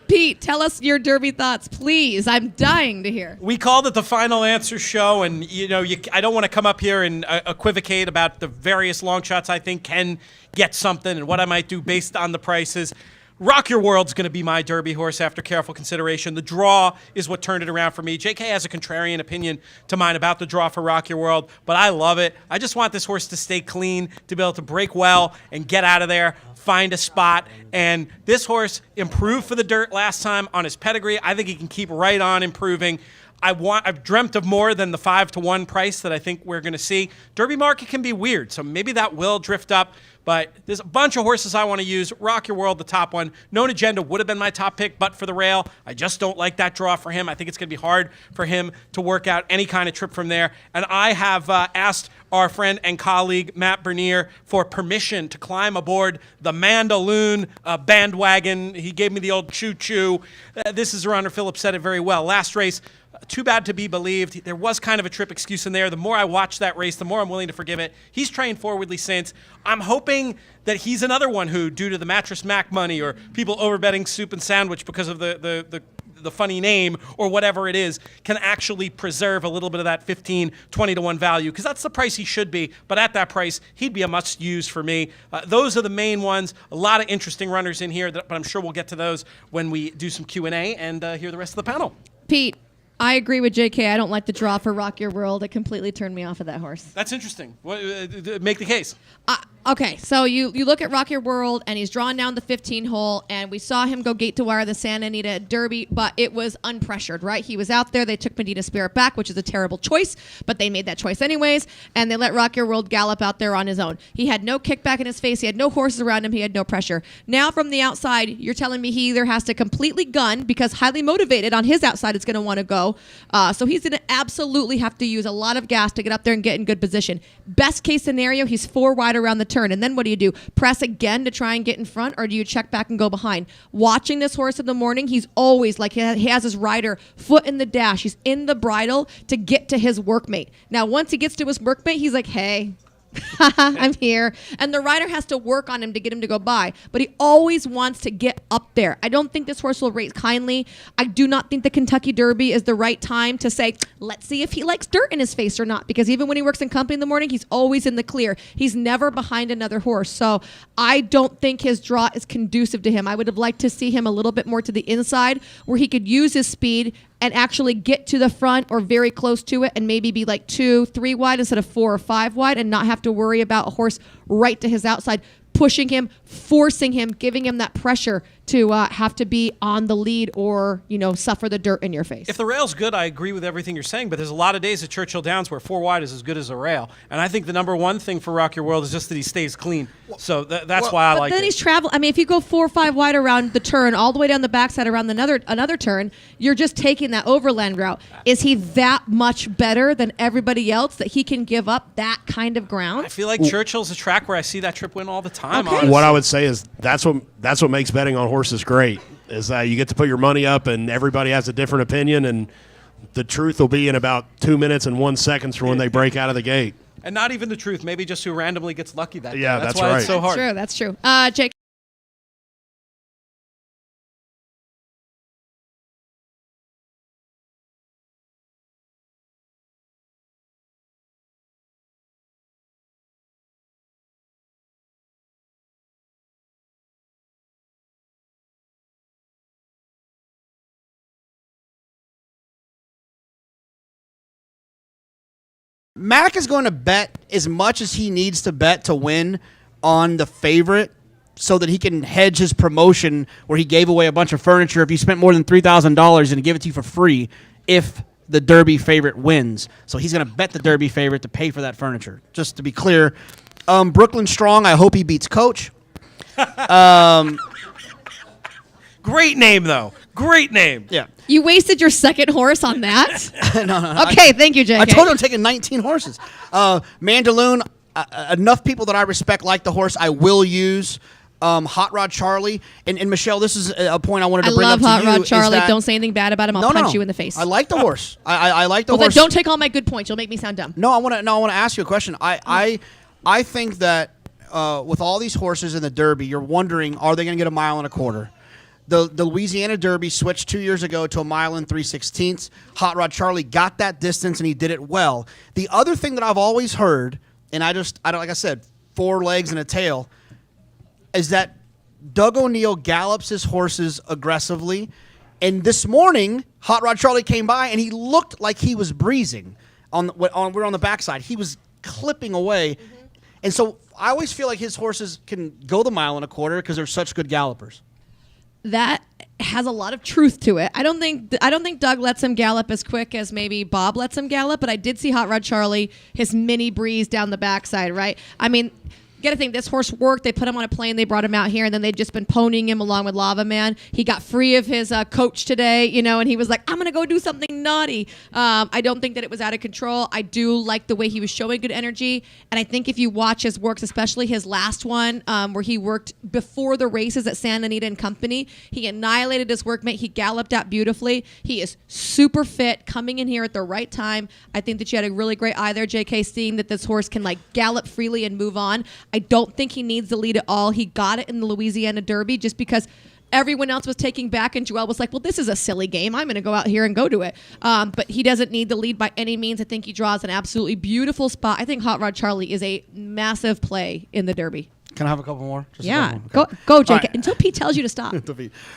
Pete, tell us your Derby thoughts, please. I'm dying to hear. We called it the Final Answer Show, and I don't want to come up here and equivocate about the various long shots I think can get something and what I might do based on the prices. Rock Your World's going to be my Derby horse after careful consideration. The draw is what turned it around for me. JK has a contrarian opinion to mine about the draw for Rock Your World, but I love it. I just want this horse to stay clean, to be able to break well and get out of there, find a spot. And this horse improved for the dirt last time on his pedigree. I think he can keep right on improving. I've dreamt of more than the 5-1 price that I think we're going to see. Derby market can be weird, so maybe that will drift up. But there's a bunch of horses I want to use. Rock Your World, the top one. Known Agenda would have been my top pick, but for the rail, I just don't like that draw for him. I think it's going to be hard for him to work out any kind of trip from there. And I have asked our friend and colleague Matt Bernier for permission to climb aboard the Medallion bandwagon. He gave me the old choo-choo. This is runner. Phillip said it very well. Last race, too bad to be believed. There was kind of a trip excuse in there. The more I watch that race, the more I'm willing to forgive it. He's trained forwardly since. I'm hoping that he's another one who, due to the Mattress Mac money or people overbetting Soup and Sandwich because of the the funny name or whatever it is can actually preserve a little bit of that 15, 20 to 1 value, because that's the price he should be. But at that price, he'd be a must use for me. Those are the main ones. A lot of interesting runners in here, but I'm sure we'll get to those when we do some Q&A and hear the rest of the panel. Pete, I agree with JK. I don't like the draw for Rock Your World. It completely turned me off of that horse. That's interesting. Make the case. Okay, so you look at Rock Your World, and he's drawn down the 15 hole, and we saw him go gate to wire the Santa Anita Derby, but it was unpressured, right? He was out there. They took Medina Spirit back, which is a terrible choice, but they made that choice anyways, and they let Rock Your World gallop out there on his own. He had no kickback in his face. He had no horses around him. He had no pressure. Now from the outside, you're telling me he either has to completely gun, because highly motivated on his outside is going to want to go, so he's going to absolutely have to use a lot of gas to get up there and get in good position. Best case scenario, he's 4 wide around the turn, and then what do? Press again to try and get in front, or do you check back and go behind? Watching this horse in the morning, he's always like, he has his rider foot in the dash. He's in the bridle to get to his workmate. Now, once he gets to his workmate, he's like, hey, I'm here. And the rider has to work on him to get him to go by. But he always wants to get up there. I don't think this horse will race kindly. I do not think the Kentucky Derby is the right time to say, let's see if he likes dirt in his face or not. Because even when he works in company in the morning, he's always in the clear. He's never behind another horse. So I don't think his draw is conducive to him. I would have liked to see him a little bit more to the inside, where he could use his speed and actually get to the front or very close to it, and maybe be like 2, 3 wide instead of 4 or 5 wide, and not have to worry about a horse right to his outside, pushing him, forcing him, giving him that pressure to have to be on the lead or, suffer the dirt in your face. If the rail's good, I agree with everything you're saying, but there's a lot of days at Churchill Downs where 4 wide is as good as a rail. And I think the number one thing for Rock Your World is just that he stays clean. So that's why I like it. But then he's traveling. I mean, if you go 4 or 5 wide around the turn, all the way down the backside around another turn, you're just taking that overland route. Is he that much better than everybody else that he can give up that kind of ground? I feel like Churchill's a track where I see that trip win all the time. Okay. Honestly. What I would say is that's what makes betting on horses great, is that you get to put your money up and everybody has a different opinion, and the truth will be in about 2 minutes and 1 second from when they break out of the gate. And not even the truth, maybe just who randomly gets lucky that day. Yeah, That's that's why right. it's so hard. That's true. Jake. Mac is going to bet as much as he needs to bet to win on the favorite, so that he can hedge his promotion where he gave away a bunch of furniture. If you spent more than $3,000 and give it to you for free, if the Derby favorite wins. So he's going to bet the Derby favorite to pay for that furniture. Just to be clear, Brooklyn Strong, I hope he beats Coach. Great name, though. Great name. Yeah. You wasted your second horse on that? No. Okay, thank you, JK. I told him I'm taking 19 horses. Mandaloon, enough people that I respect like the horse. I will use Hot Rod Charlie. And Michelle, this is a point I wanted to bring up to you. I love Hot Rod Charlie. That, Don't say anything bad about him. I'll punch you in the face. I like the horse. I like the well, horse. then don't take all my good points. You'll make me sound dumb. No, I want to ask you a question. I think that with all these horses in the Derby, you're wondering, are they going to get a mile and a quarter? The Louisiana Derby switched 2 years ago to a mile and 3/16. Hot Rod Charlie got that distance and he did it well. The other thing that I've always heard, and I don't, like I said, 4 legs and a tail, is that Doug O'Neill gallops his horses aggressively. And this morning, Hot Rod Charlie came by and he looked like he was breezing we're on the backside. He was clipping away. Mm-hmm. And so I always feel like his horses can go the mile and a quarter because they're such good gallopers. That has a lot of truth to it. I don't think Doug lets him gallop as quick as maybe Bob lets him gallop, but I did see Hot Rod Charlie, his mini breeze down the backside, right? I mean, you got to think, this horse worked. They put him on a plane. They brought him out here, and then they'd just been ponying him along with Lava Man. He got free of his coach today, and he was like, I'm going to go do something naughty. I don't think that it was out of control. I do like the way he was showing good energy, and I think if you watch his works, especially his last one where he worked before the races at Santa Anita and Company, he annihilated his workmate. He galloped out beautifully. He is super fit, coming in here at the right time. I think that you had a really great eye there, JK, seeing that this horse can gallop freely and move on. I don't think he needs the lead at all. He got it in the Louisiana Derby just because everyone else was taking back, and Joel was like, well, this is a silly game. I'm going to go out here and go to it. But he doesn't need the lead by any means. I think he draws an absolutely beautiful spot. I think Hot Rod Charlie is a massive play in the Derby. Can I have a couple more? Just a Yeah. couple more? Okay. Go, JK. right. Until Pete tells you to stop.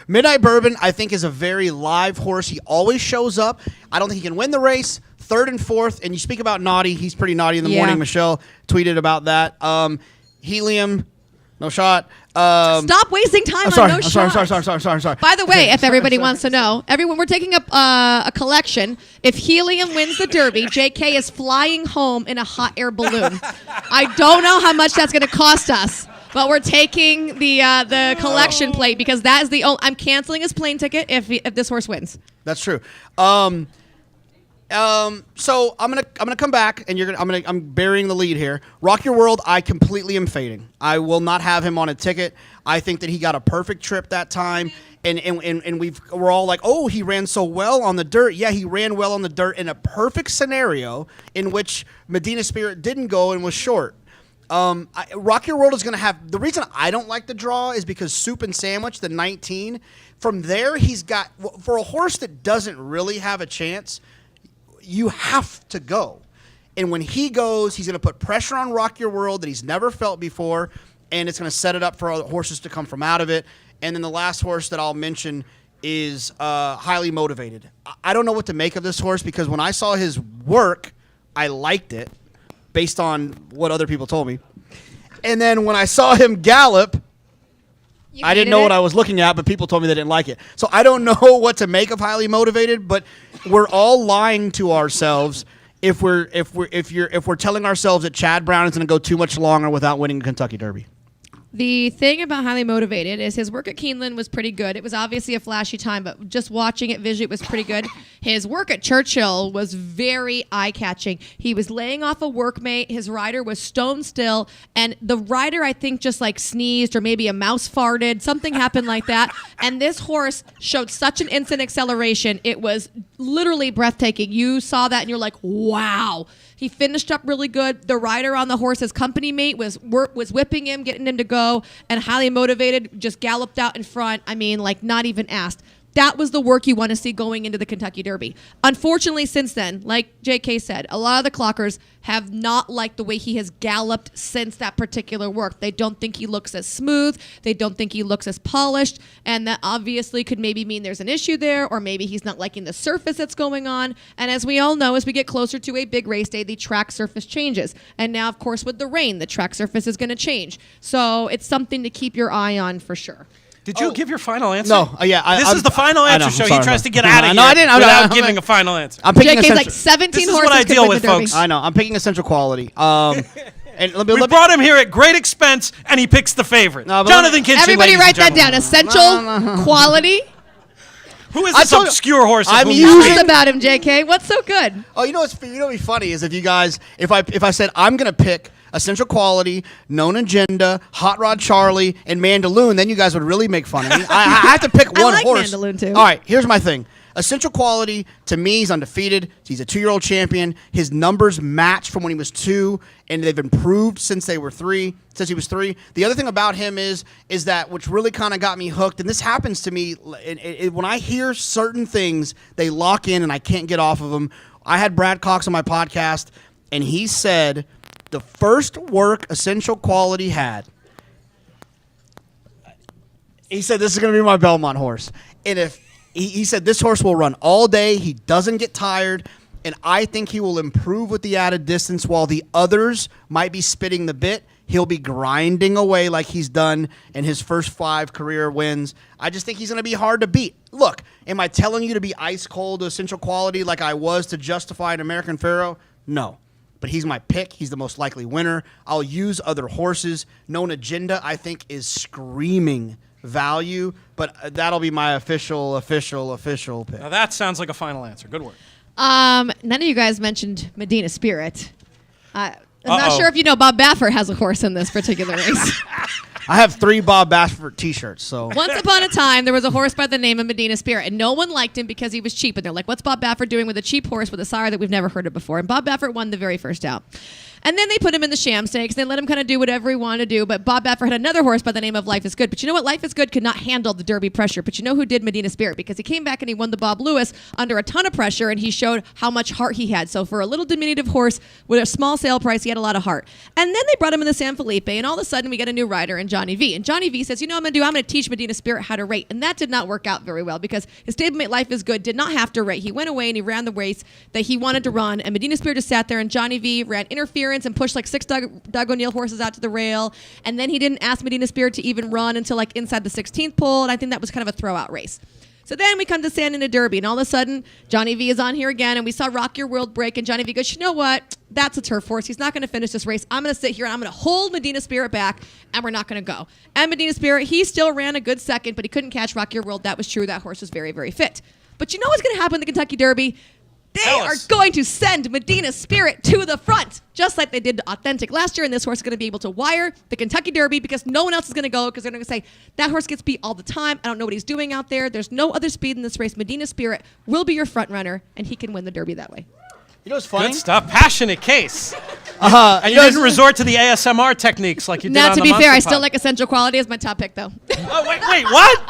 Midnight Bourbon, I think, is a very live horse. He always shows up. I don't think he can win the race. Third and fourth, and you speak about naughty. He's pretty naughty in the morning. Michelle tweeted about that. Helium, no shot. Stop wasting time I'm sorry, on no I'm shots. sorry. By the way, if everybody wants to know, everyone, we're taking a collection. If Helium wins the Derby, JK is flying home in a hot air balloon. I don't know how much that's going to cost us, but we're taking the collection plate because that is the only. I'm canceling his plane ticket if this horse wins. That's true. So I'm gonna come back, and I'm burying the lead here. Rock Your World, I completely am fading. I will not have him on a ticket. I think that he got a perfect trip that time, and we're all like, oh, he ran so well on the dirt. Yeah, he ran well on the dirt in a perfect scenario in which Medina Spirit didn't go and was short. Rock Your World is going to have – the reason I don't like the draw is because Soup and Sandwich, the 19, from there he's got – for a horse that doesn't really have a chance – you have to go. And when he goes, he's going to put pressure on Rock Your World that he's never felt before, and it's going to set it up for other horses to come from out of it. And then the last horse that I'll mention is Highly Motivated. I don't know what to make of this horse because when I saw his work, I liked it based on what other people told me. And then when I saw him gallop, I didn't know what I was looking at, but people told me they didn't like it. So I don't know what to make of Highly Motivated, but we're all lying to ourselves if we're telling ourselves that Chad Brown is going to go too much longer without winning the Kentucky Derby. The thing about Highly Motivated is his work at Keeneland was pretty good. It was obviously a flashy time, but just watching it visually, it was pretty good. His work at Churchill was very eye-catching. He was laying off a workmate. His rider was stone still, and the rider, I think, just like sneezed or maybe a mouse farted. Something happened like that, and this horse showed such an instant acceleration. It was literally breathtaking. You saw that, and you're like, wow. He finished up really good. The rider on the horse's company mate was whipping him, getting him to go, and Highly Motivated just galloped out in front. I mean, like, not even asked. That was the work you want to see going into the Kentucky Derby. Unfortunately, since then, like JK said, a lot of the clockers have not liked the way he has galloped since that particular work. They don't think he looks as smooth. They don't think he looks as polished. And that obviously could maybe mean there's an issue there, or maybe he's not liking the surface that's going on. And as we all know, as we get closer to a big race day, the track surface changes. And now, of course, with the rain, the track surface is going to change. So it's something to keep your eye on for sure. Did you give your final answer? No, yeah. This is the final answer show. He tries to get out of here No, I didn't. without giving a final answer. I'm picking JK's like 17 This is horses what I could deal win with, the Derby. folks. I know. I'm picking Essential Quality. And We brought him here at great expense, and he picks the favorite. No, but Jonathan Kinchin. Everybody ladies write and that down. gentlemen. Essential quality. Who is I this told you- obscure horse? I'm of whom Tell you us speak? about him, JK. What's so good? Oh, you know what's funny is if you guys, if I said I'm gonna pick Essential Quality, Known Agenda, Hot Rod Charlie, and Mandaloon, then you guys would really make fun of me. I have to pick I one like horse. Mandaloon, too. All right, here's my thing. Essential Quality, to me, he's undefeated. He's a 2-year-old champion. His numbers match from when he was 2, and they've improved since they were 3. Since he was 3. The other thing about him is that which really kind of got me hooked, and this happens to me when I hear certain things, they lock in, and I can't get off of them. I had Brad Cox on my podcast, and he said the first work Essential Quality had, he said, this is going to be my Belmont horse. And if he said this horse will run all day, he doesn't get tired, and I think he will improve with the added distance while the others might be spitting the bit. He'll be grinding away like he's done in his first 5 career wins. I just think he's going to be hard to beat. Look, am I telling you to be ice cold to Essential Quality like I was to Justify an American Pharaoh? No. But he's my pick. He's the most likely winner. I'll use other horses. Known Agenda, I think, is screaming value, but that'll be my official pick. Now that sounds like a final answer. Good work. None of you guys mentioned Medina Spirit. I'm not sure if you know Bob Baffert has a horse in this particular race. I have 3 Bob Baffert t-shirts, so. Once upon a time, there was a horse by the name of Medina Spirit, and no one liked him because he was cheap. And they're like, what's Bob Baffert doing with a cheap horse with a sire that we've never heard of before? And Bob Baffert won the very first out. And then they put him in the sham stakes. They let him kind of do whatever he wanted to do. But Bob Baffert had another horse by the name of Life is Good. But you know what? Life is Good could not handle the Derby pressure. But you know who did? Medina Spirit, because he came back and he won the Bob Lewis under a ton of pressure, and he showed how much heart he had. So for a little diminutive horse with a small sale price, he had a lot of heart. And then they brought him in the San Felipe, and all of a sudden we get a new rider in Johnny V. And Johnny V says, you know what I'm going to do? I'm going to teach Medina Spirit how to rate. And that did not work out very well because his stablemate Life is Good did not have to rate. He went away and he ran the race that he wanted to run, and Medina Spirit just sat there, and Johnny V ran interference and pushed like 6 Doug O'Neill horses out to the rail, and then he didn't ask Medina Spirit to even run until like inside the 16th pole, and I think that was kind of a throwout race. So then we come to San Antonio Derby, and all of a sudden, Johnny V is on here again, and we saw Rock Your World break, and Johnny V goes, you know what? That's a turf horse. He's not going to finish this race. I'm going to sit here, and I'm going to hold Medina Spirit back, and we're not going to go. And Medina Spirit, he still ran a good second, but he couldn't catch Rock Your World. That was true. That horse was very, very fit. But you know what's going to happen in the Kentucky Derby? They are going to send Medina Spirit to the front, just like they did to Authentic last year. And this horse is going to be able to wire the Kentucky Derby because no one else is going to go, because they're going to say, that horse gets beat all the time. I don't know what he's doing out there. There's no other speed in this race. Medina Spirit will be your front runner, and he can win the Derby that way. You know what's funny? Good stuff. Passionate case. And And you didn't resort to the ASMR techniques like you did Now, on to the be fair, I Monster still Pod. like Essential Quality as my top pick, though. Oh, wait, what?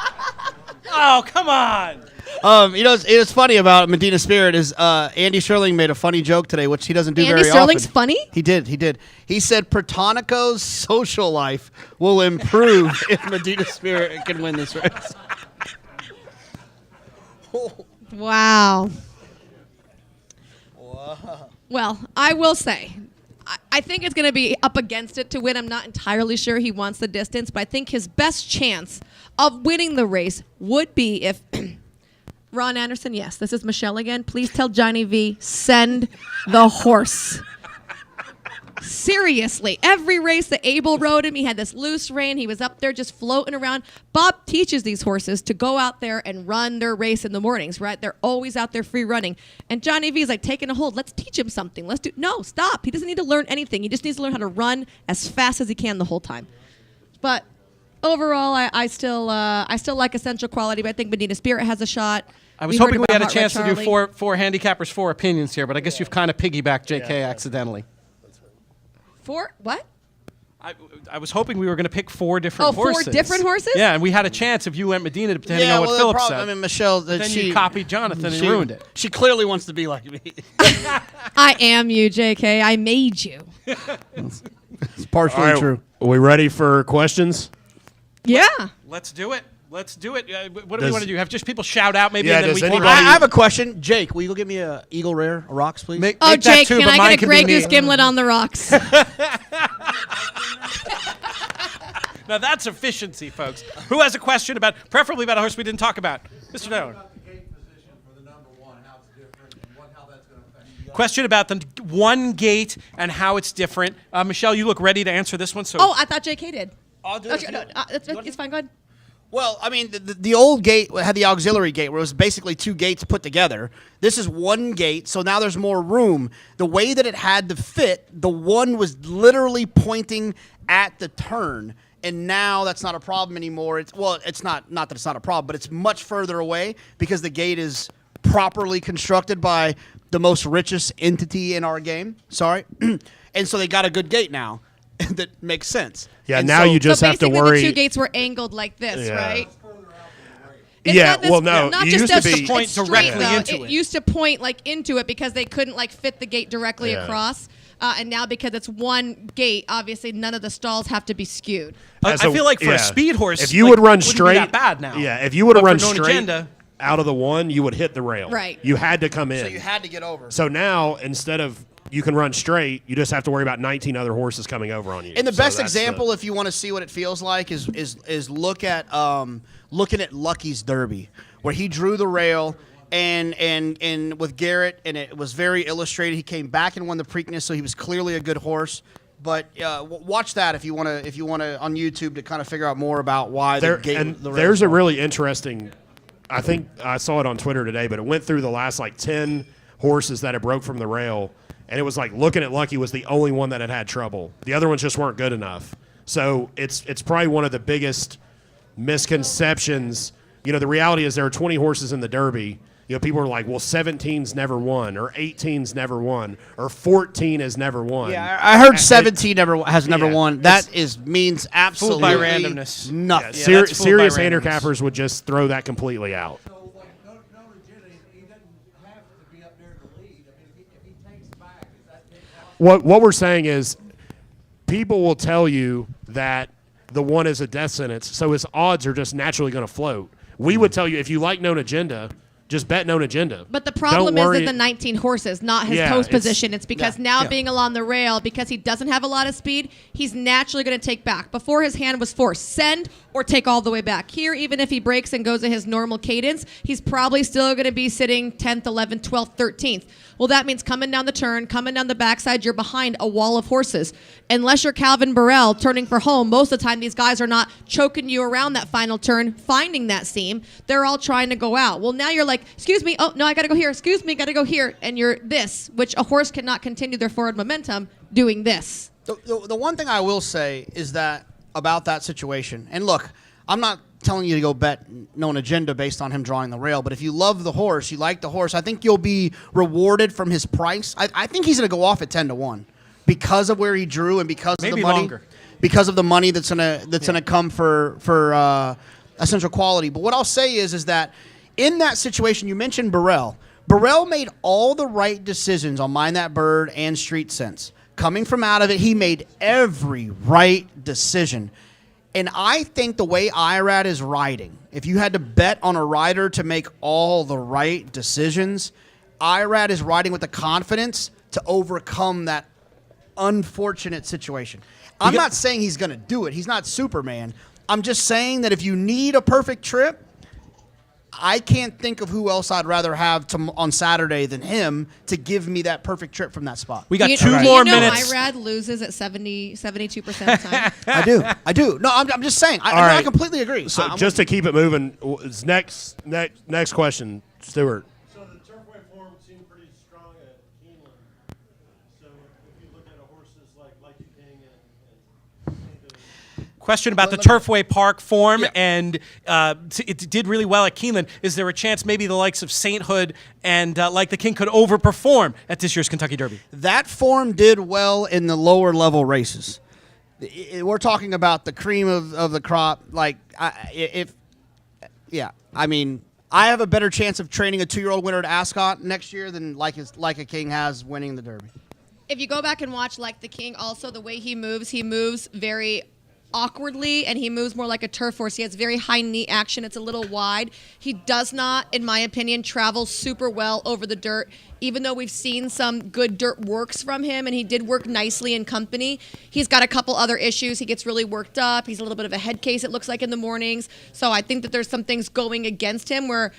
Oh, come on. You know, it's funny about Medina Spirit is Andy Sherling made a funny joke today, which he doesn't do Andy very Sterling's often. funny? He did. He said Protonico's social life will improve if Medina Spirit can win this race. Wow. Well, I will say, I think it's going to be up against it to win. I'm not entirely sure he wants the distance, but I think his best chance of winning the race would be if Ron Anderson, yes, this is Michelle again. Please tell Johnny V, send the horse. Seriously, every race that Abel rode him, he had this loose rein. He was up there just floating around. Bob teaches these horses to go out there and run their race in the mornings, right? They're always out there free running. And Johnny V is like taking a hold. Let's teach him something. No, stop. He doesn't need to learn anything. He just needs to learn how to run as fast as he can the whole time. But overall, I still like Essential Quality, but I think Medina Spirit has a shot. I was heard hoping we about had a Heart Red chance to do Charlie. four handicappers, 4 opinions here, but I guess you've kind of piggybacked JK accidentally. What? I was hoping we were going to pick 4 different four horses. different horses? Yeah, and we had a chance if you went Medina, depending on what the Philip problem, said. I mean, Michelle, then you copied Jonathan and ruined it. She clearly wants to be like me. I am you, JK. I made you. It's partially All right, true. Are we ready for questions? Yeah. Let's do it. What do we Does- want to do? Have just people shout out maybe, Yeah, and then does we anybody- I have a question. Jake, will you go get me a Eagle Rare, a rocks, please? make, Oh, make that Jake, too, can but I mine get a can Grey be Goose neat. gimlet on the rocks? Now that's efficiency, folks. Who has a question about, preferably about a horse we didn't talk about? Mr. Doan. Question about the one gate and how it's different. Michelle, you look ready to answer this one. So Oh, I thought JK did. I'll do Okay, no, it's fine. Go ahead. Well, I mean, the old gate had the auxiliary gate where it was basically 2 gates put together. This is 1 gate, so now there's more room. The way that it had to fit, the one was literally pointing at the turn, and now that's not a problem anymore. It's not that it's not a problem, but it's much further away because the gate is properly constructed by the most richest entity in our game. Sorry. And so they got a good gate now that makes sense. Yeah, And now so- you just so have to basically worry. the 2 gates were angled like this, Yeah. right? It's Yeah, not this- well, no, not it just used to as be- Point straight, directly though. into it. It used to point like into it because they couldn't like fit the gate directly Yeah. across. And now because it's 1 gate, obviously none of the stalls have to be skewed. I As feel like for yeah. a speed horse, if you like, would run wouldn't be straight, that bad now. Yeah, if you would have But run for Known straight Agenda, out of the 1, you would hit the rail. Right. You had to come in. So you had to get over. So now, instead of you can run straight, you just have to worry about 19 other horses coming over on you. And the So best that's example, if you want to see what it feels like, is look at looking at Lucky's Derby, where he drew the rail and with Garrett, and it was very illustrated. He came back and won the Preakness, so he was clearly a good horse. But watch that if you want to on YouTube to kind of figure out more about why There, the gate. and the rail there's was a wrong. really interesting. I think I saw it on Twitter today, but it went through the last like 10 horses that had broke from the rail, and it was like looking at Lucky was the only one that had trouble. The other ones just weren't good enough. So it's probably one of the biggest misconceptions. You know, the reality is there are 20 horses in the Derby, people are like, well, 17's never won, or 18's never won, or 14 has never won. Yeah, I heard 17 has never yeah, won. That means absolutely by randomness. nothing. Yeah, that's fooled Serious by randomness. handicappers would just throw that completely out. So, like, no legit, he doesn't have to be up there to lead. I mean, if he takes back, is that What we're saying is, people will tell you that the one is a death sentence, so his odds are just naturally going to float. We would tell you, if you like Known Agenda, just bet Known Agenda. But the problem Don't is worry. that the 19 horses, not his Yeah, post it's- position. It's because now being along the rail, because he doesn't have a lot of speed, he's naturally going to take back. Before, his hand was forced, send or take all the way back. Here, even if he breaks and goes at his normal cadence, he's probably still going to be sitting 10th, 11th, 12th, 13th. Well, that means coming down the turn, coming down the backside, you're behind a wall of horses. Unless you're Calvin Burrell turning for home, most of the time these guys are not choking you around that final turn, finding that seam. They're all trying to go out. Well, now you're like, excuse me, oh, no, I got to go here. Excuse me, got to go here. And you're this, which a horse cannot continue their forward momentum doing this. The one thing I will say is that about that situation, and look, I'm not telling you to go bet Known Agenda based on him drawing the rail, but if you love the horse, you like the horse, I think you'll be rewarded from his price. I think he's going to go off at 10-1 because of where he drew and because of Maybe the money. longer. Because of the money that's gonna come for essential quality. But what I'll say is that in that situation, you mentioned Burrell. Burrell made all the right decisions on Mind That Bird and Street Sense. Coming from out of it, he made every right decision. And I think the way Irad is riding, if you had to bet on a rider to make all the right decisions, Irad is riding with the confidence to overcome that unfortunate situation. I'm not saying he's going to do it. He's not Superman. I'm just saying that if you need a perfect trip, I can't think of who else I'd rather have on Saturday than him to give me that perfect trip from that spot. We got You- two do more you know minutes. Irad loses at 72% of the time. I do. No, I'm just saying. I right. completely agree. So I'm just to keep it moving, next question, Stuart. So the turfway form seemed pretty strong at Keeneland. So if you look at horses like the King and Question about the Turfway Park form, and it did really well at Keeneland. Is there a chance maybe the likes of Sainthood and Like the King could overperform at this year's Kentucky Derby? That form did well in the lower level races. We're talking about the cream of the crop. I have a better chance of training a 2-year-old winner at Ascot next year than Like a King has winning the Derby. If you go back and watch Like the King, also the way he moves very awkwardly, and he moves more like a turf horse. He has very high knee action. It's a little wide. He does not, in my opinion, travel super well over the dirt, even though we've seen some good dirt works from him, and he did work nicely in company. He's got a couple other issues. He gets really worked up. He's a little bit of a head case, it looks like, in the mornings. So I think that there's some things going against him where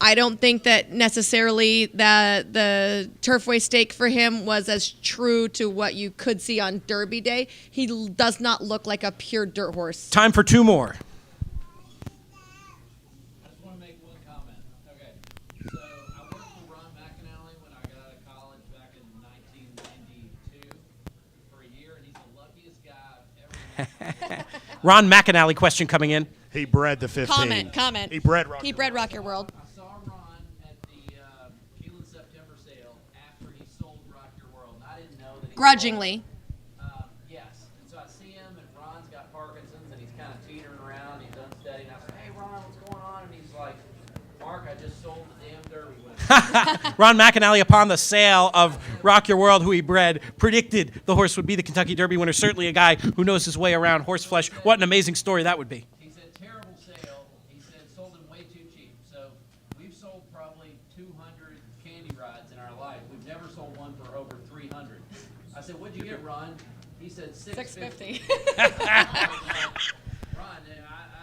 I don't think that necessarily that the Turfway stake for him was as true to what you could see on Derby Day. He does not look like a pure dirt horse. Time for two more. I just want to make one comment. Okay, so I worked for Ron McAnally when I got out of college back in 1992 for a year, and he's the luckiest guy I've ever met. Ron McAnally question coming in. He bred the 15. Comment. He bred Rock. He bred Rock Your World. I saw Ron at the Keelan September sale after he sold Rock Your World, and I didn't know that he Grudgingly. Yes, and so I see him, and Ron's got Parkinson's, and he's kind of teetering around. He's unsteady, and I said, "Hey, Ron, what's going on?" And he's like, "Mark, I just sold the damn Derby winner." Ron McAnally, upon the sale of Rock Your World, who he bred, predicted the horse would be the Kentucky Derby winner. Certainly a guy who knows his way around horse flesh. What an amazing story that would be. He said, "Terrible sale." He said, "Sold him way too cheap." So we've sold probably 200 candy rides in our life. We've never sold one for over 300. I said, "What'd you get, Ron?" He said, $650. Ron, I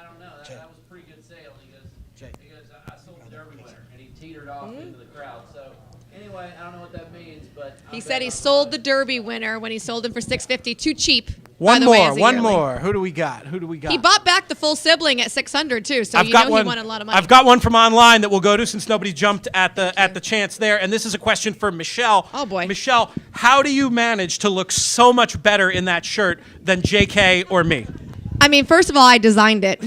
don't know. That was a pretty good sale. He goes, I sold the Derby winner, and he teetered off into the crowd. So anyway, I don't know what that means, but He said he sold the Derby winner when he sold him for $650. Too cheap. One by the way, more, as a one yearling. more. Who do we got? He bought back the full sibling at $600 too, so he wanted a lot of money. I've got one from online that we'll go to since nobody jumped at the chance there, and this is a question for Michelle. Oh, boy. Michelle, how do you manage to look so much better in that shirt than JK or me? I mean, first of all, I designed it,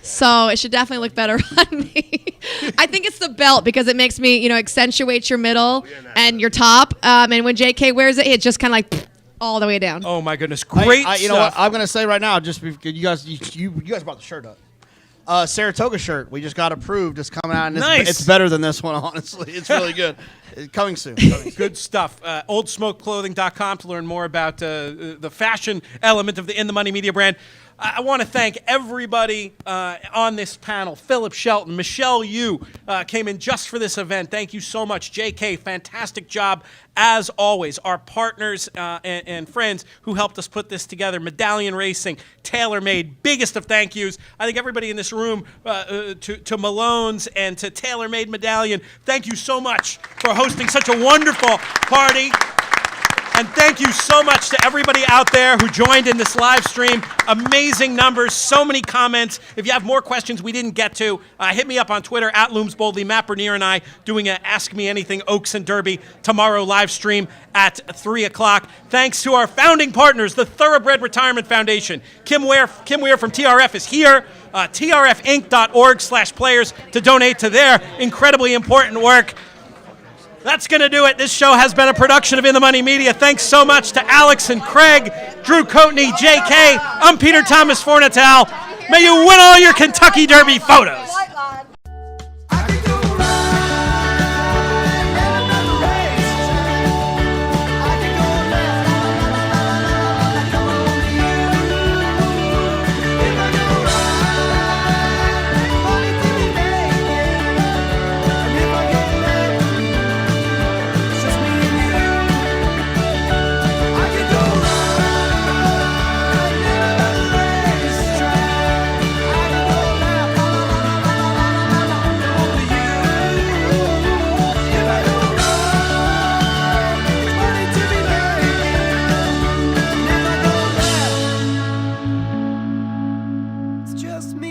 so it should definitely look better on me. I think it's the belt because it makes me, accentuate your middle and your top. And when JK wears it, it just kind of like all the way down. Oh my goodness, great You know what? stuff. I'm gonna say right now, just because you guys brought the shirt up. Saratoga shirt we just got approved. It's coming out, and Nice. it's better than this one. Honestly, it's really good. Coming soon. Good stuff. OldSmokeClothing.com to learn more about the fashion element of the In the Money Media brand. I want to thank everybody on this panel. Phillip Shelton, Michelle Yu came in just for this event. Thank you so much. JK, fantastic job as always. Our partners and friends who helped us put this together. Medallion Racing, TaylorMade, biggest of thank yous. I think everybody in this room, to Malone's and to TaylorMade Medallion, thank you so much for hosting such a wonderful party. And thank you so much to everybody out there who joined in this live stream. Amazing numbers, so many comments. If you have more questions we didn't get to, hit me up on Twitter, @LoomsBoldly. Matt Bernier and I doing a Ask Me Anything Oaks and Derby tomorrow live stream at 3 o'clock. Thanks to our founding partners, the Thoroughbred Retirement Foundation. Kim Ware from TRF is here. TRFinc.org/players to donate to their incredibly important work. That's going to do it. This show has been a production of In the Money Media. Thanks so much to Alex and Craig, Drew Coatney, JK. I'm Peter Thomas Fornatel. May you win all your Kentucky Derby photos. Just me.